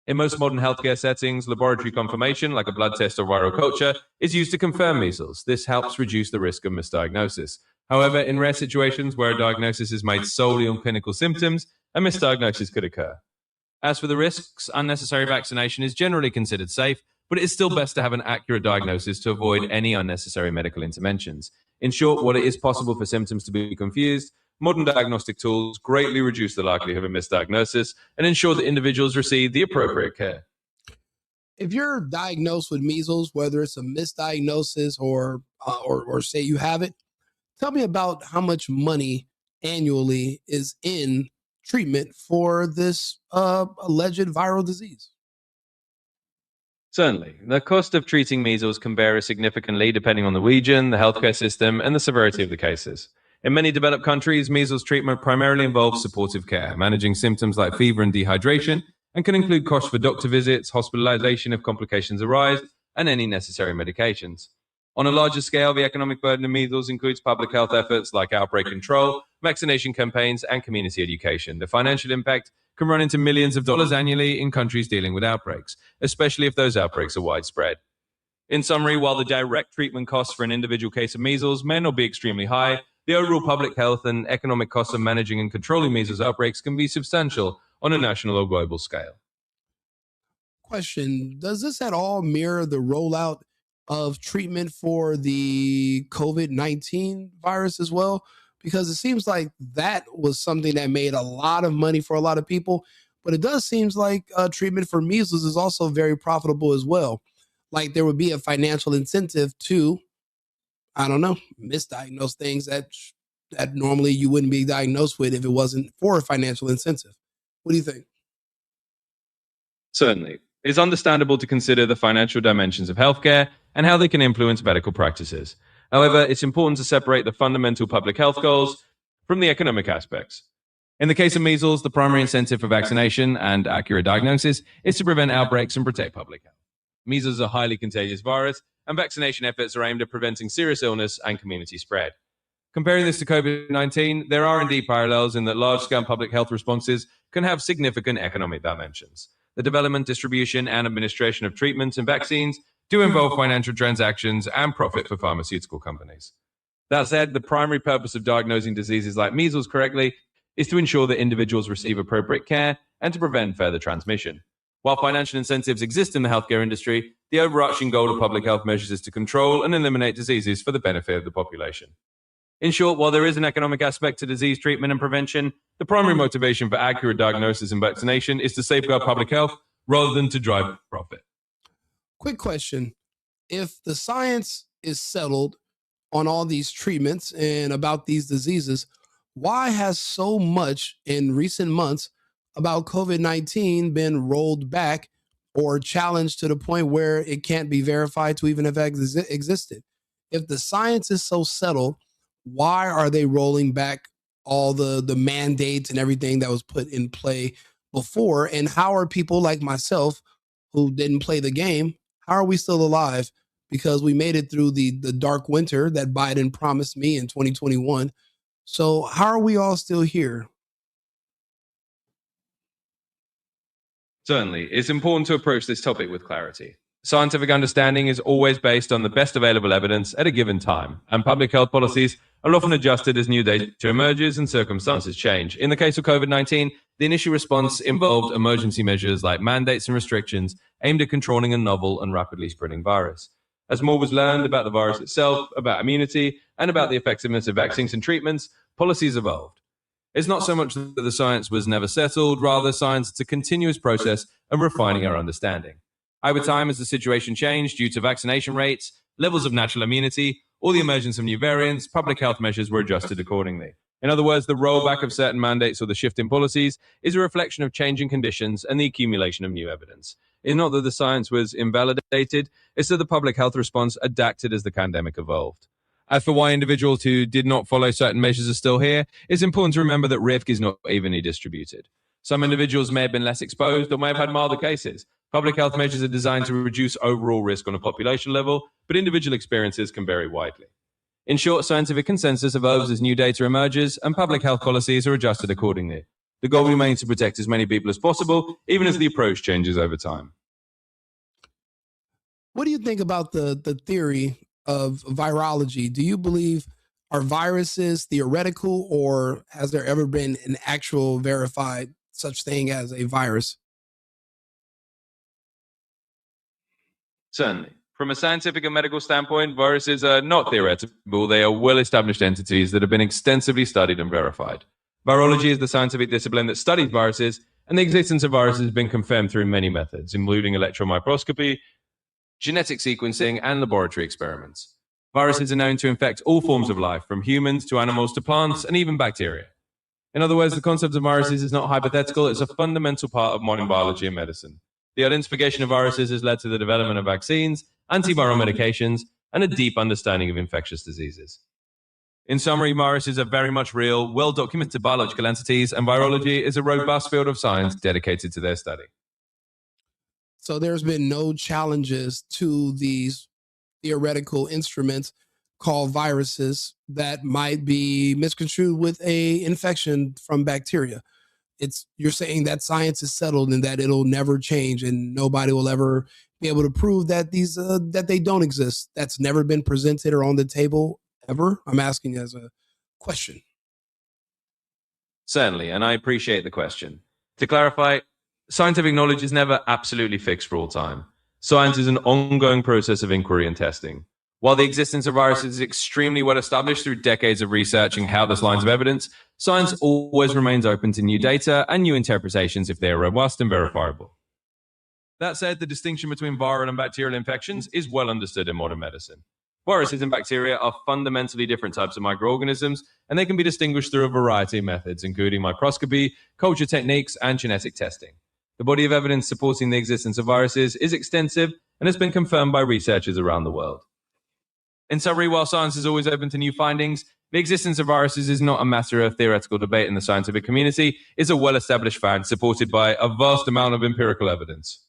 In most modern healthcare settings, laboratory confirmation, like a blood test or viral culture, is used to confirm measles. This helps reduce the risk of misdiagnosis. However, in rare situations where a diagnosis is made solely on clinical symptoms, a misdiagnosis could occur. As for the risks, unnecessary vaccination is generally considered safe, but it is still best to have an accurate diagnosis to avoid any unnecessary medical interventions. In short, while it is possible for symptoms to be confused, modern diagnostic tools greatly reduce the likelihood of misdiagnosis and ensure that individuals receive the appropriate care. If you're diagnosed with measles, whether it's a misdiagnosis or say you have it, tell me about how much money annually is in treatment for this alleged viral disease. Certainly. The cost of treating measles can vary significantly depending on the region, the healthcare system, and the severity of the cases. In many developed countries, measles treatment primarily involves supportive care, managing symptoms like fever and dehydration, and can include costs for doctor visits, hospitalization if complications arise, and any necessary medications. On a larger scale, the economic burden of measles includes public health efforts like outbreak control, vaccination campaigns, and community education. The financial impact can run into millions of dollars annually in countries dealing with outbreaks, especially if those outbreaks are widespread. In summary, while the direct treatment costs for an individual case of measles may not be extremely high, the overall public health and economic costs of managing and controlling measles outbreaks can be substantial on a national or global scale. Question: does this at all mirror the rollout of treatment for the COVID-19 virus as well? Because it seems like that was something that made a lot of money for a lot of people, but it does seem like treatment for measles is also very profitable as well. Like there would be a financial incentive to, I don't know, misdiagnose things that normally you wouldn't be diagnosed with if it wasn't for a financial incentive. What do you think? Certainly. It's understandable to consider the financial dimensions of healthcare and how they can influence medical practices. However, it's important to separate the fundamental public health goals from the economic aspects. In the case of measles, the primary incentive for vaccination and accurate diagnosis is to prevent outbreaks and protect public health. Measles is a highly contagious virus, and vaccination efforts are aimed at preventing serious illness and community spread. Comparing this to COVID-19, there are indeed parallels in that large-scale public health responses can have significant economic dimensions. The development, distribution, and administration of treatments and vaccines do involve financial transactions and profit for pharmaceutical companies. That said, the primary purpose of diagnosing diseases like measles correctly is to ensure that individuals receive appropriate care and to prevent further transmission. While financial incentives exist in the healthcare industry, the overarching goal of public health measures is to control and eliminate diseases for the benefit of the population. In short, while there is an economic aspect to disease treatment and prevention, the primary motivation for accurate diagnosis and vaccination is to safeguard public health rather than to drive profit. Quick question. If the science is settled on all these treatments and about these diseases, why has so much in recent months about COVID-19 been rolled back or challenged to the point where it can't be verified to even have existed? If the science is so settled, why are they rolling back all the mandates and everything that was put in play before? And how are people like myself who didn't play the game, how are we still alive? Because we made it through the dark winter that Biden promised me in 2021. So how are we all still here? Certainly, it's important to approach this topic with clarity. Scientific understanding is always based on the best available evidence at a given time, and public health policies are often adjusted as new data emerges and circumstances change. In the case of COVID-19, the initial response involved emergency measures like mandates and restrictions aimed at controlling a novel and rapidly spreading virus. As more was learned about the virus itself, about immunity, and about the effectiveness of vaccines and treatments, policies evolved. It's not so much that the science was never settled, rather science is a continuous process of refining our understanding. Over time, as the situation changed due to vaccination rates, levels of natural immunity, or the emergence of new variants, public health measures were adjusted accordingly. In other words, the rollback of certain mandates or the shift in policies is a reflection of changing conditions and the accumulation of new evidence. It's not that the science was invalidated, it's that the public health response adapted as the pandemic evolved. As for why individuals who did not follow certain measures are still here, it's important to remember that risk is not evenly distributed. Some individuals may have been less exposed or may have had milder cases, Public health measures are designed to reduce overall risk on a population level, but individual experiences can vary widely. In short, scientific consensus evolves as new data emerges, and public health policies are adjusted accordingly. The goal remains to protect as many people as possible, even as the approach changes over time. What do you think about the theory of virology? Do you believe are viruses theoretical, or has there ever been an actual verified such thing as a virus? Certainly. From a scientific and medical standpoint, viruses are not theoretical. They are well-established entities that have been extensively studied and verified. Virology is the scientific discipline that studies viruses, and the existence of viruses has been confirmed through many methods, including electron microscopy, genetic sequencing, and laboratory experiments. Viruses are known to infect all forms of life, from humans to animals to plants, and even bacteria. In other words, the concept of viruses is not hypothetical, it's a fundamental part of modern biology and medicine. The identification of viruses has led to the development of vaccines, antiviral medications, and a deep understanding of infectious diseases. In summary, viruses are very much real, well-documented biological entities, and virology is a robust field of science dedicated to their study. So there's been no challenges to these theoretical instruments called viruses that might be misconstrued with a infection from bacteria. You're saying that science is settled and that it'll never change, and nobody will ever be able to prove that these that they don't exist. That's never been presented or on the table ever. I'm asking as a question. Certainly, and I appreciate the question. To clarify, scientific knowledge is never absolutely fixed for all time. Science is an ongoing process of inquiry and testing. While the existence of viruses is extremely well established through decades of research and countless lines of evidence, science always remains open to new data and new interpretations if they are robust and verifiable. That said, the distinction between viral and bacterial infections is well understood in modern medicine. Viruses and bacteria are fundamentally different types of microorganisms, and they can be distinguished through a variety of methods, including microscopy, culture techniques, and genetic testing. The body of evidence supporting the existence of viruses is extensive and has been confirmed by researchers around the world. In summary, while science is always open to new findings, the existence of viruses is not a matter of theoretical debate in the scientific community. It's a well-established fact supported by a vast amount of empirical evidence.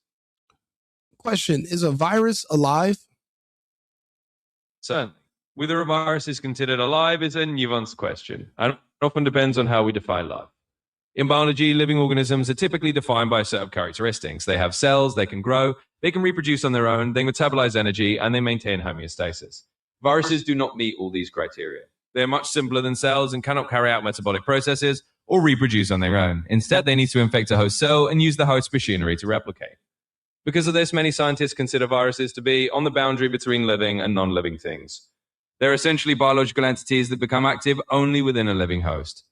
Question, is a virus alive? Certainly. Whether a virus is considered alive is a nuanced question, and it often depends on how we define life. In biology, living organisms are typically defined by a set of characteristics. They have cells, they can grow, they can reproduce on their own, they metabolize energy, and they maintain homeostasis. Viruses do not meet all these criteria. They are much simpler than cells and cannot carry out metabolic processes or reproduce on their own. Instead, they need to infect a host cell and use the host machinery to replicate. Because of this, many scientists consider viruses to be on the boundary between living and non-living things. They're essentially biological entities that become active only within a living host.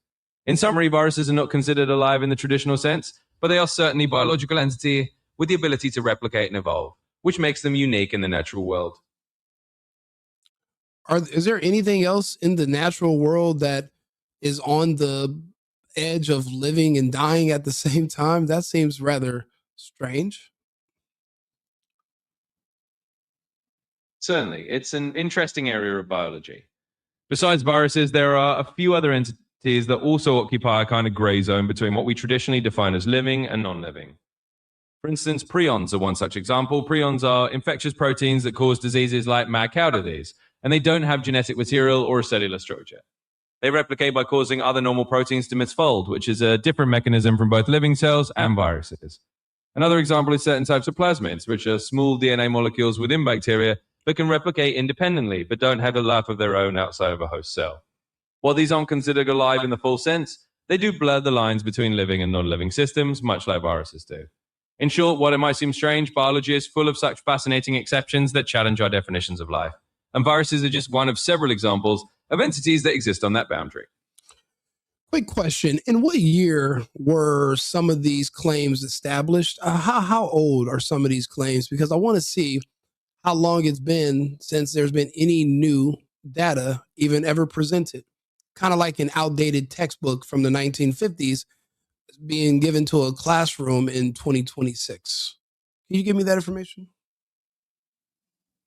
In summary, viruses are not considered alive in the traditional sense, but they are certainly biological entities with the ability to replicate and evolve, which makes them unique in the natural world. Is there anything else in the natural world that is on the edge of living and dying at the same time? That seems rather strange. Certainly. It's an interesting area of biology. Besides viruses, there are a few other entities that also occupy a kind of gray zone between what we traditionally define as living and non-living. For instance, prions are one such example. Prions are infectious proteins that cause diseases like mad cow disease, and they don't have genetic material or a cellular structure. They replicate by causing other normal proteins to misfold, which is a different mechanism from both living cells and viruses. Another example is certain types of plasmids, which are small DNA molecules within bacteria that can replicate independently, but don't have a life of their own outside of a host cell. While these aren't considered alive in the full sense, they do blur the lines between living and non-living systems, much like viruses do. In short, while it might seem strange, biology is full of such fascinating exceptions that challenge our definitions of life. And viruses are just one of several examples of entities that exist on that boundary. Quick question. In what year were some of these claims established? How old are some of these claims? Because I want to see how long it's been since there's been any new data even ever presented. Kind of like an outdated textbook from the 1950s being given to a classroom in 2026. Can you give me that information?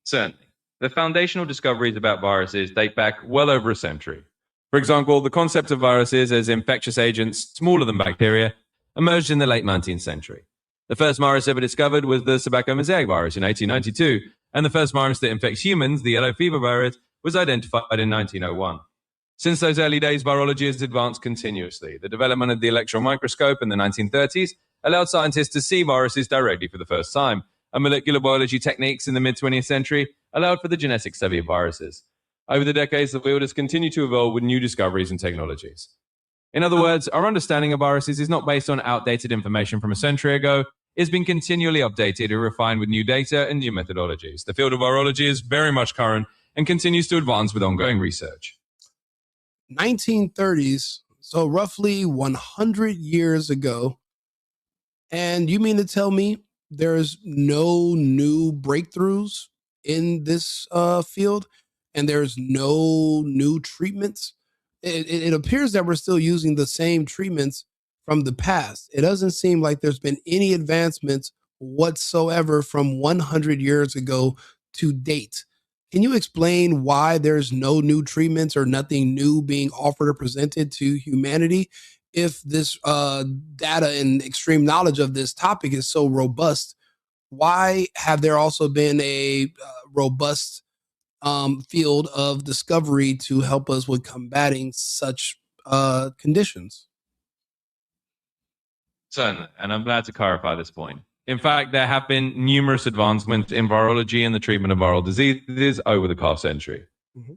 Certainly. The foundational discoveries about viruses date back well over a century. For example, the concept of viruses as infectious agents smaller than bacteria emerged in the late 19th century. The first virus ever discovered was the tobacco mosaic virus in 1892, and the first virus that infects humans, the yellow fever virus, was identified in 1901. Since those early days, virology has advanced continuously. The development of the electron microscope in the 1930s allowed scientists to see viruses directly for the first time, and molecular biology techniques in the mid-20th century allowed for the genetic study of viruses. Over the decades, the field has continued to evolve with new discoveries and technologies. In other words, our understanding of viruses is not based on outdated information from a century ago. It's been continually updated and refined with new data and new methodologies. The field of virology is very much current and continues to advance with ongoing research. 1930s, so roughly 100 years ago. And you mean to tell me there's no new breakthroughs in this field, and there's no new treatments? It appears that we're still using the same treatments from the past. It doesn't seem like there's been any advancements whatsoever from 100 years ago to date. Can you explain why there's no new treatments or nothing new being offered or presented to humanity if this data and extreme knowledge of this topic is so robust? Why have there also been a robust field of discovery to help us with combating such conditions? Certainly, and I'm glad to clarify this point. In fact, there have been numerous advancements in virology and the treatment of viral diseases over the past century.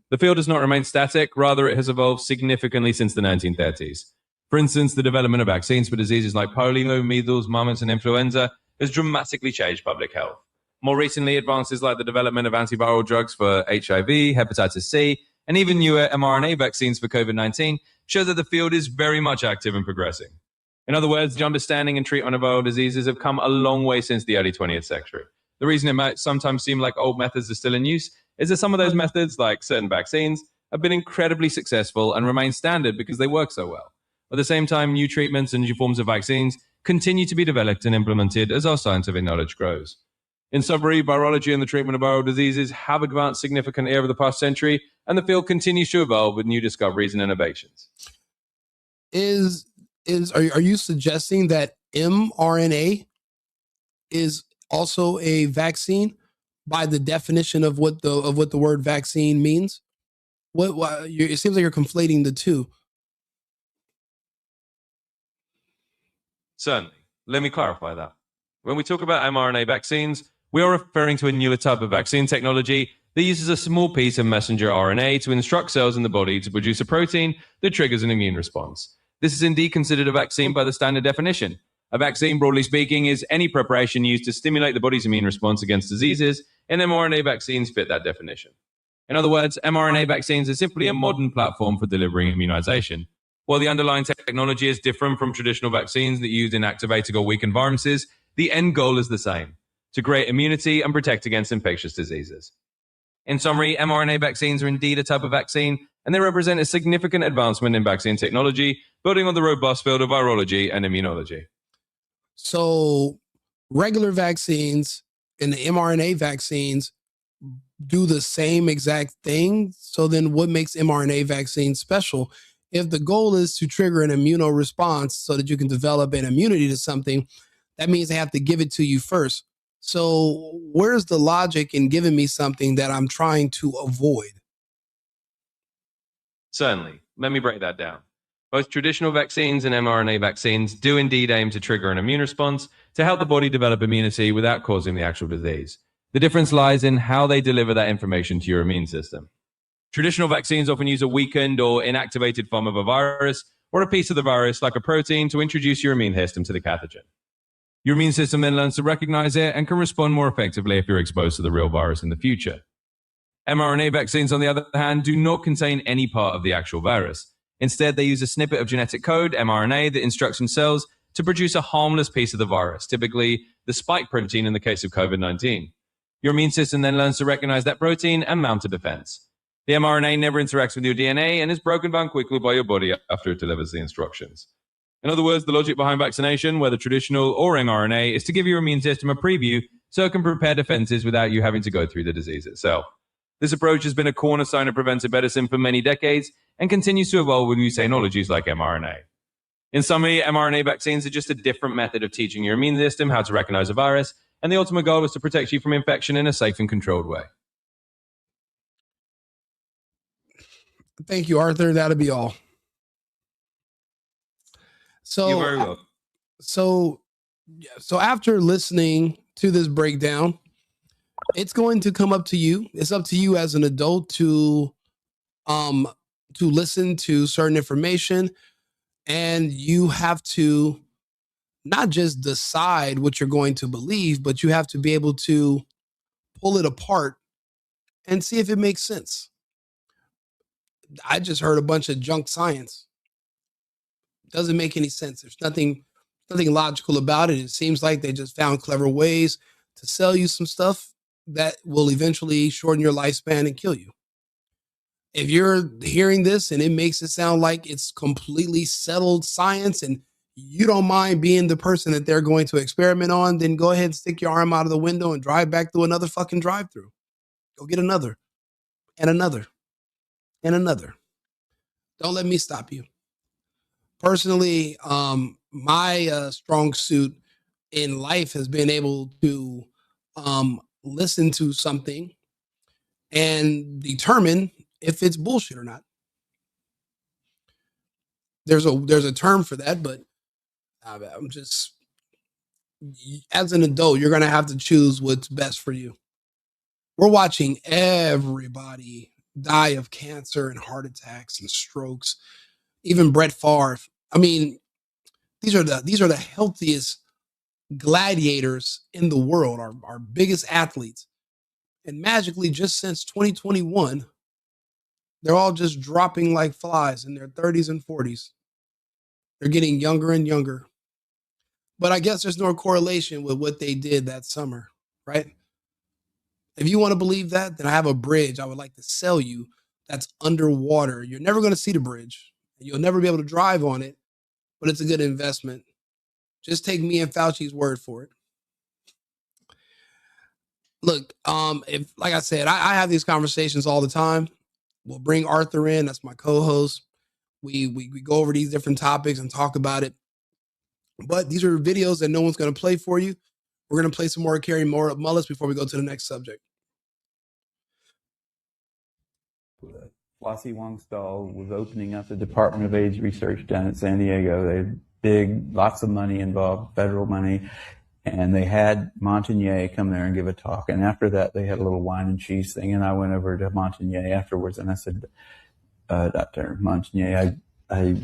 The field has not remained static, rather it has evolved significantly since the 1930s. For instance, the development of vaccines for diseases like polio, measles, mumps, and influenza has dramatically changed public health. More recently, advances like the development of antiviral drugs for HIV, hepatitis C, and even newer mRNA vaccines for COVID-19 show that the field is very much active and progressing. In other words, the understanding and treatment of viral diseases have come a long way since the early 20th century. The reason it might sometimes seem like old methods are still in use is that some of those methods, like certain vaccines, have been incredibly successful and remain standard because they work so well. At the same time, new treatments and new forms of vaccines continue to be developed and implemented as our scientific knowledge grows. In summary, virology and the treatment of viral diseases have advanced significantly over the past century, and the field continues to evolve with new discoveries and innovations. Are you suggesting that mRNA is also a vaccine by the definition of what the word vaccine means? It seems like you're conflating the two. Certainly. Let me clarify that. When we talk about mRNA vaccines, we are referring to a newer type of vaccine technology that uses a small piece of messenger RNA to instruct cells in the body to produce a protein that triggers an immune response. This is indeed considered a vaccine by the standard definition. A vaccine, broadly speaking, is any preparation used to stimulate the body's immune response against diseases, and mRNA vaccines fit that definition. In other words, mRNA vaccines are simply a modern platform for delivering immunization. While the underlying technology is different from traditional vaccines that use inactivating or weakened viruses, the end goal is the same: to create immunity and protect against infectious diseases. In summary, mRNA vaccines are indeed a type of vaccine, and they represent a significant advancement in vaccine technology, building on the robust field of virology and immunology. So regular vaccines and the mRNA vaccines do the same exact thing. So then what makes mRNA vaccines special? If the goal is to trigger an immuno response so that you can develop an immunity to something, that means they have to give it to you first. So where's the logic in giving me something that I'm trying to avoid? Certainly. Let me break that down. Both traditional vaccines and mRNA vaccines do indeed aim to trigger an immune response to help the body develop immunity without causing the actual disease. The difference lies in how they deliver that information to your immune system. Traditional vaccines often use a weakened or inactivated form of a virus or a piece of the virus, like a protein, to introduce your immune system to the pathogen. Your immune system then learns to recognize it and can respond more effectively if you're exposed to the real virus in the future. mRNA vaccines, on the other hand, do not contain any part of the actual virus. Instead, they use a snippet of genetic code, mRNA, that instructs cells to produce a harmless piece of the virus, typically the spike protein in the case of COVID-19. Your immune system then learns to recognize that protein and mount a defense. The mRNA never interacts with your DNA and is broken down quickly by your body after it delivers the instructions. In other words, the logic behind vaccination, whether traditional or mRNA, is to give your immune system a preview so it can prepare defenses without you having to go through the disease itself. This approach has been a cornerstone of preventive medicine for many decades and continues to evolve with new technologies like mRNA. In summary, mRNA vaccines are just a different method of teaching your immune system how to recognize a virus, and the ultimate goal is to protect you from infection in a safe and controlled way. Thank you, Arthur. That'll be all. So, You're very welcome. So after listening to this breakdown, it's going to come up to you. It's up to you as an adult to listen to certain information, and you have to not just decide what you're going to believe, but you have to be able to pull it apart and see if it makes sense. I just heard a bunch of junk science. Doesn't make any sense. There's nothing logical about it. It seems like they just found clever ways to sell you some stuff that will eventually shorten your lifespan and kill you. If you're hearing this and it makes it sound like it's completely settled science and you don't mind being the person that they're going to experiment on, then go ahead and stick your arm out of the window and drive back through another fucking drive-through. Go get another and another and another. Don't let me stop you. Personally, my strong suit in life has been able to listen to something and determine if it's bullshit or not. There's a term for that, but I'm just, as an adult, you're going to have to choose what's best for you. We're watching everybody die of cancer and heart attacks and strokes. Even Brett Favre. I mean, these are the healthiest gladiators in the world, our biggest athletes. And magically, just since 2021, they're all just dropping like flies in their 30s and 40s. They're getting younger and younger. But I guess there's no correlation with what they did that summer, right? If you want to believe that, then I have a bridge I would like to sell you that's underwater. You're never going to see the bridge. You'll never be able to drive on it, but it's a good investment. Just take me and Fauci's word for it. Look, if, like I said, I have these conversations all the time. We'll bring Arthur in. That's my co-host. We go over these different topics and talk about it. But these are videos that no one's going to play for you. We're going to play some more Carrie Mullis before we go to the next subject. Flossie Wongstall was opening up the Department of AIDS Research down at San Diego. They had lots of money involved, federal money, and they had Montagnier come there and give a talk. And after that, they had a little wine and cheese thing, and I went over to Montagnier afterwards, and I said, Dr. Montagnier, I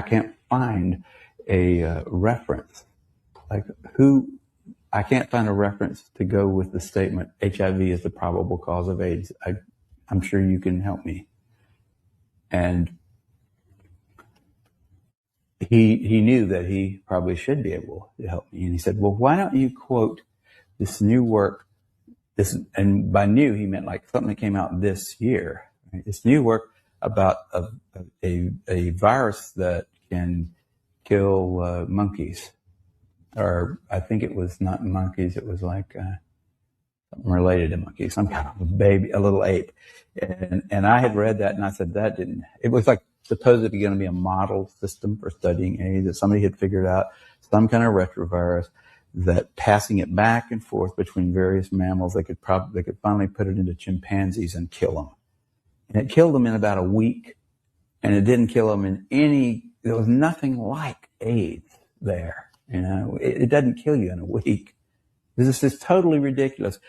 can't find a reference. I can't find a reference to go with the statement, HIV is the probable cause of AIDS. I'm sure you can help me. And he knew that he probably should be able to help me. And he said, well, why don't you quote this new work, and by new, he meant like something that came out this year. Right? This new work about a virus that can kill monkeys. Or I think it was not monkeys, it was like something related to monkeys, some kind of a baby, a little ape. And I had read that and I said, it was like supposedly going to be a model system for studying AIDS, that somebody had figured out some kind of retrovirus that passing it back and forth between various mammals, they could finally put it into chimpanzees and kill them. And it killed them in about a week. And it didn't kill them there was nothing like AIDS there. You know, it doesn't kill you in a week. This is totally ridiculous.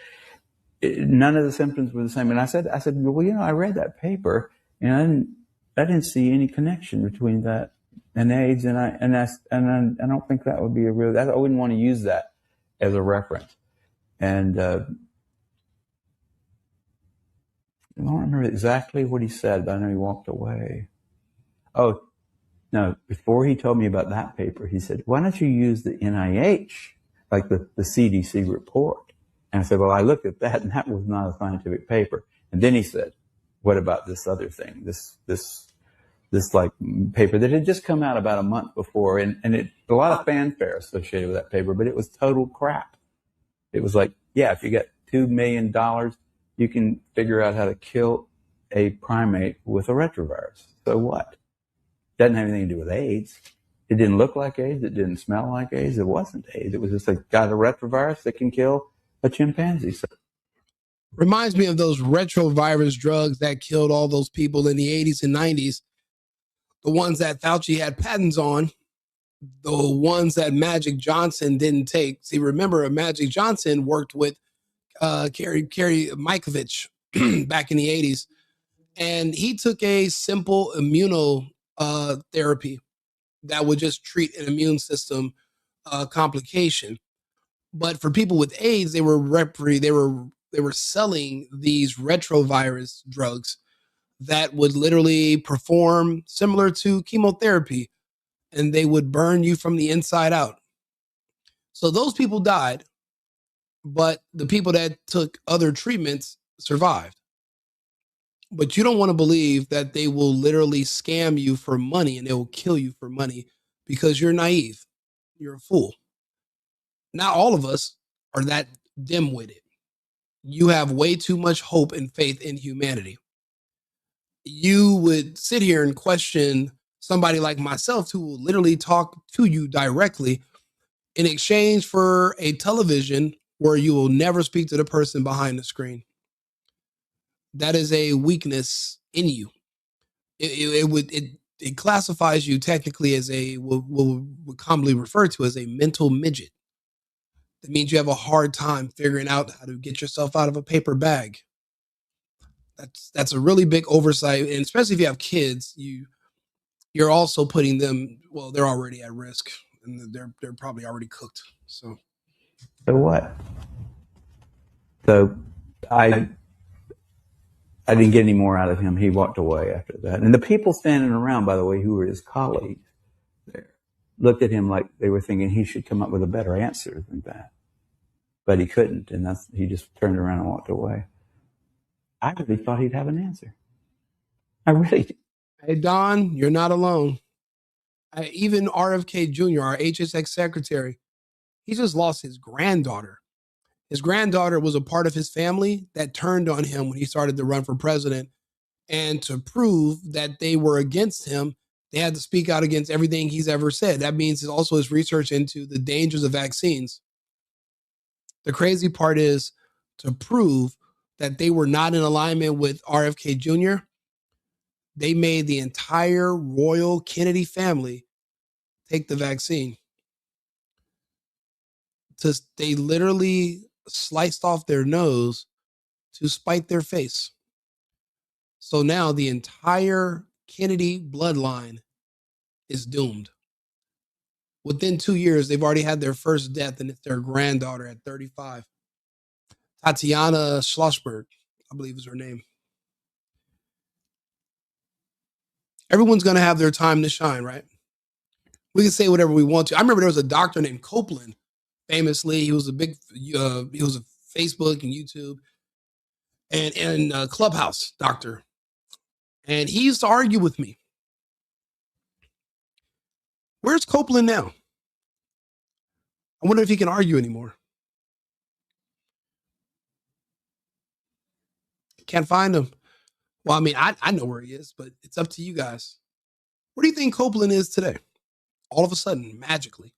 None of the symptoms were the same. And I said, well, I read that paper and I didn't see any connection between that and AIDS. And I don't think that would be I wouldn't want to use that as a reference. And, I don't remember exactly what he said, but I know he walked away. Oh, no, before he told me about that paper, he said, why don't you use the NIH, like the CDC report? And I said, well, I looked at that and that was not a scientific paper. And then he said, what about this other thing, this like paper that had just come out about a month before, and a lot of fanfare associated with that paper, but it was total crap. It was like, yeah, if you get $2 million, you can figure out how to kill a primate with a retrovirus. So what? Doesn't have anything to do with AIDS. It didn't look like AIDS. It didn't smell like AIDS. It wasn't AIDS. It was just got a retrovirus that can kill a chimpanzee. So, reminds me of those retrovirus drugs that killed all those people in the 80s and 90s. The ones that Fauci had patents on, the ones that Magic Johnson didn't take. See, remember, Magic Johnson worked with Kerry Mikovich back in the 80s. And he took a simple immunotherapy that would just treat an immune system complication. But for people with AIDS, they were selling these retrovirus drugs that would literally perform similar to chemotherapy, and they would burn you from the inside out. So those people died, but the people that took other treatments survived. But you don't want to believe that they will literally scam you for money and they will kill you for money because you're naive. You're a fool. Not all of us are that dim-witted. You have way too much hope and faith in humanity. You would sit here and question somebody like myself who will literally talk to you directly in exchange for a television where you will never speak to the person behind the screen. That is a weakness in you. It classifies you technically as what we commonly refer to as a mental midget. That means you have a hard time figuring out how to get yourself out of a paper bag. That's a really big oversight, and especially if you have kids, you're also putting them. Well, they're already at risk, and they're probably already cooked. So what? So I didn't get any more out of him. He walked away after that, and the people standing around, by the way, who were his colleagues, there, looked at him like they were thinking he should come up with a better answer than that, but he couldn't, and he just turned around and walked away. I really thought he'd have an answer. I really did. Hey, Don, you're not alone. Even RFK Jr., our HSX secretary, he just lost his granddaughter. His granddaughter was a part of his family that turned on him when he started to run for president. And to prove that they were against him, they had to speak out against everything he's ever said. That means it's also his research into the dangers of vaccines. The crazy part is to prove that they were not in alignment with RFK Jr., they made the entire royal Kennedy family take the vaccine. They literally sliced off their nose to spite their face. So now the entire Kennedy bloodline is doomed. Within 2 years, they've already had their first death, and it's their granddaughter at 35. Tatiana Schlossberg, I believe is her name. Everyone's going to have their time to shine, right? We can say whatever we want to. I remember there was a doctor named Copeland, famously. He was a Facebook and YouTube and Clubhouse doctor. And he used to argue with me. Where's Copeland now? I wonder if he can argue anymore. Can't find him. Well, I mean, I know where he is, but it's up to you guys. Where do you think Copeland is today? All of a sudden, magically.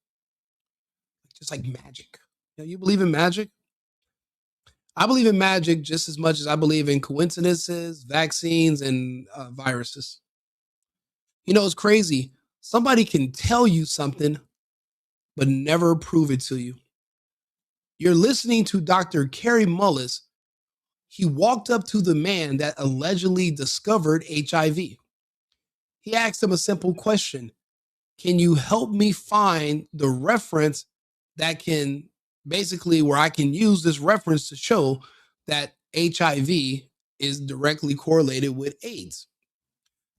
Just like magic. You believe in magic? I believe in magic just as much as I believe in coincidences, vaccines, and viruses. It's crazy. Somebody can tell you something, but never prove it to you. You're listening to Dr. Kerry Mullis. He walked up to the man that allegedly discovered HIV. He asked him a simple question. Can you help me find the reference that can basically where I can use this reference to show that HIV is directly correlated with AIDS?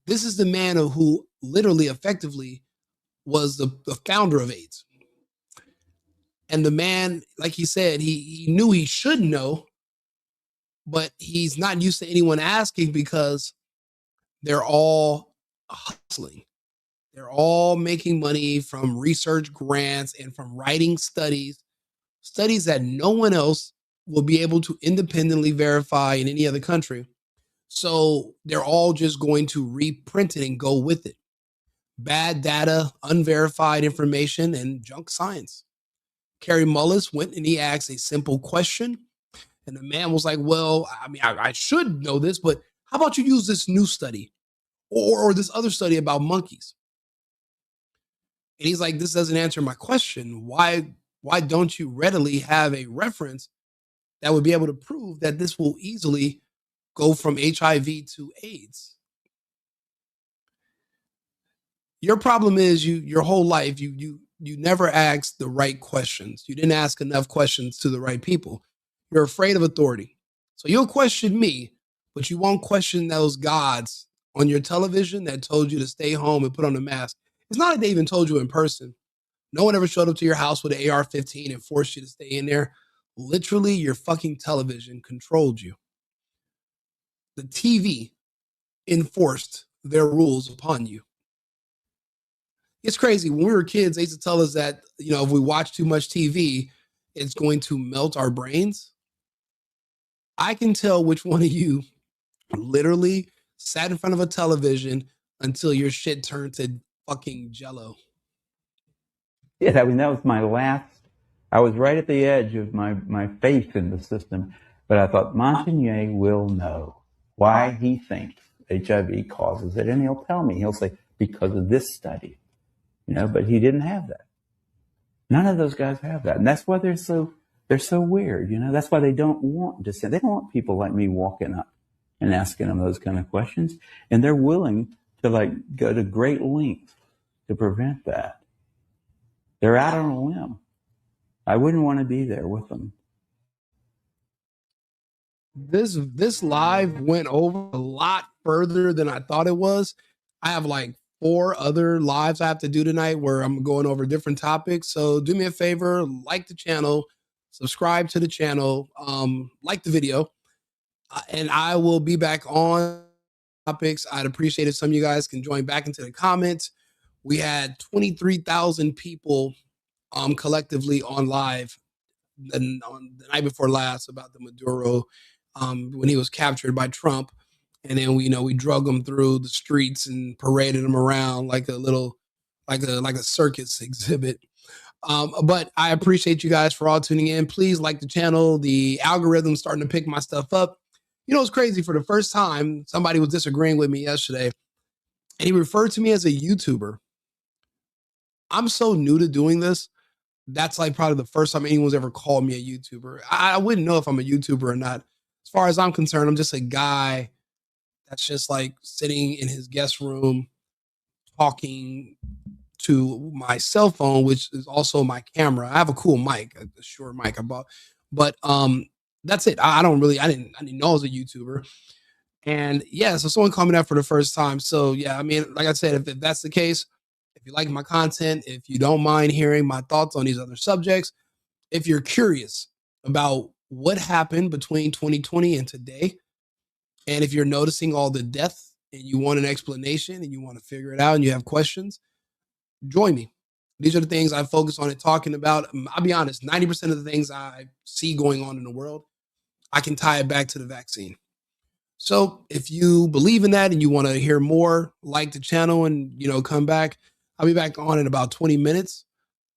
This is the man who literally effectively was the founder of AIDS. And the man, like he said, he knew he should know, but he's not used to anyone asking because they're all hustling. They're all making money from research grants and from writing studies that no one else will be able to independently verify in any other country. So they're all just going to reprint it and go with it. bad data, unverified information, and junk science. Kerry Mullis went and he asked a simple question. And the man was like, well, I mean, I should know this, but how about you use this new study or this other study about monkeys? And he's like, this doesn't answer my question. Why don't you readily have a reference that would be able to prove that this will easily go from HIV to AIDS? Your problem is your whole life, you never asked the right questions. You didn't ask enough questions to the right people. You're afraid of authority. So you'll question me, but you won't question those gods on your television that told you to stay home and put on a mask. It's not like they even told you in person. No one ever showed up to your house with an AR-15 and forced you to stay in there. Literally, your fucking television controlled you. The TV enforced their rules upon you. It's crazy. When we were kids, they used to tell us that, if we watch too much TV, it's going to melt our brains. I can tell which one of you literally sat in front of a television until your shit turned to fucking jello. Yeah, I mean, that was my last. I was right at the edge of my faith in the system, but I thought Montagnier will know why he thinks HIV causes it, and he'll tell me. He'll say, because of this study. But he didn't have that. None of those guys have that. And that's why they're so weird. That's why they don't want dissent. They don't want people like me walking up and asking them those kind of questions. And they're willing to go to great lengths to prevent that. They're out on a limb. I wouldn't want to be there with them. This live went over a lot further than I thought it was. I have 4 other lives I have to do tonight where I'm going over different topics. So do me a favor, like the channel, subscribe to the channel, like the video, and I will be back on topics. I'd appreciate if some of you guys can join back into the comments. We had 23,000 people collectively on live on the night before last about the Maduro when he was captured by Trump. And then we drug him through the streets and paraded him around like a circus exhibit. But I appreciate you guys for all tuning in. Please like the channel. The algorithm's starting to pick my stuff up. It's crazy. For the first time, somebody was disagreeing with me yesterday, and he referred to me as a YouTuber. I'm so new to doing this. That's probably the first time anyone's ever called me a YouTuber. I wouldn't know if I'm a YouTuber or not. As far as I'm concerned, I'm just a guy that's just sitting in his guest room talking to my cell phone, which is also my camera. I have a cool mic, a Shure mic I bought, but that's it. I didn't know I was a YouTuber. And yeah, so someone called me that for the first time. So yeah, I mean, like I said, if that's the case, if you like my content, if you don't mind hearing my thoughts on these other subjects, if you're curious about what happened between 2020 and today, and if you're noticing all the death and you want an explanation and you want to figure it out and you have questions, join me. These are the things I focus on and talking about. I'll be honest, 90% of the things I see going on in the world, I can tie it back to the vaccine. So if you believe in that and you want to hear more, like the channel and, come back. I'll be back on in about 20 minutes.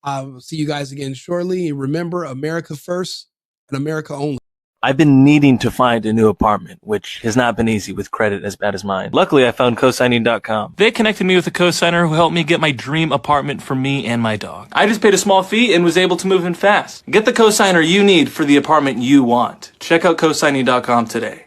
I'll see you guys again shortly. And remember, America first and America only. I've been needing to find a new apartment, which has not been easy with credit as bad as mine. Luckily, I found cosigning.com. They connected me with a cosigner who helped me get my dream apartment for me and my dog. I just paid a small fee and was able to move in fast. Get the cosigner you need for the apartment you want. Check out cosigning.com today.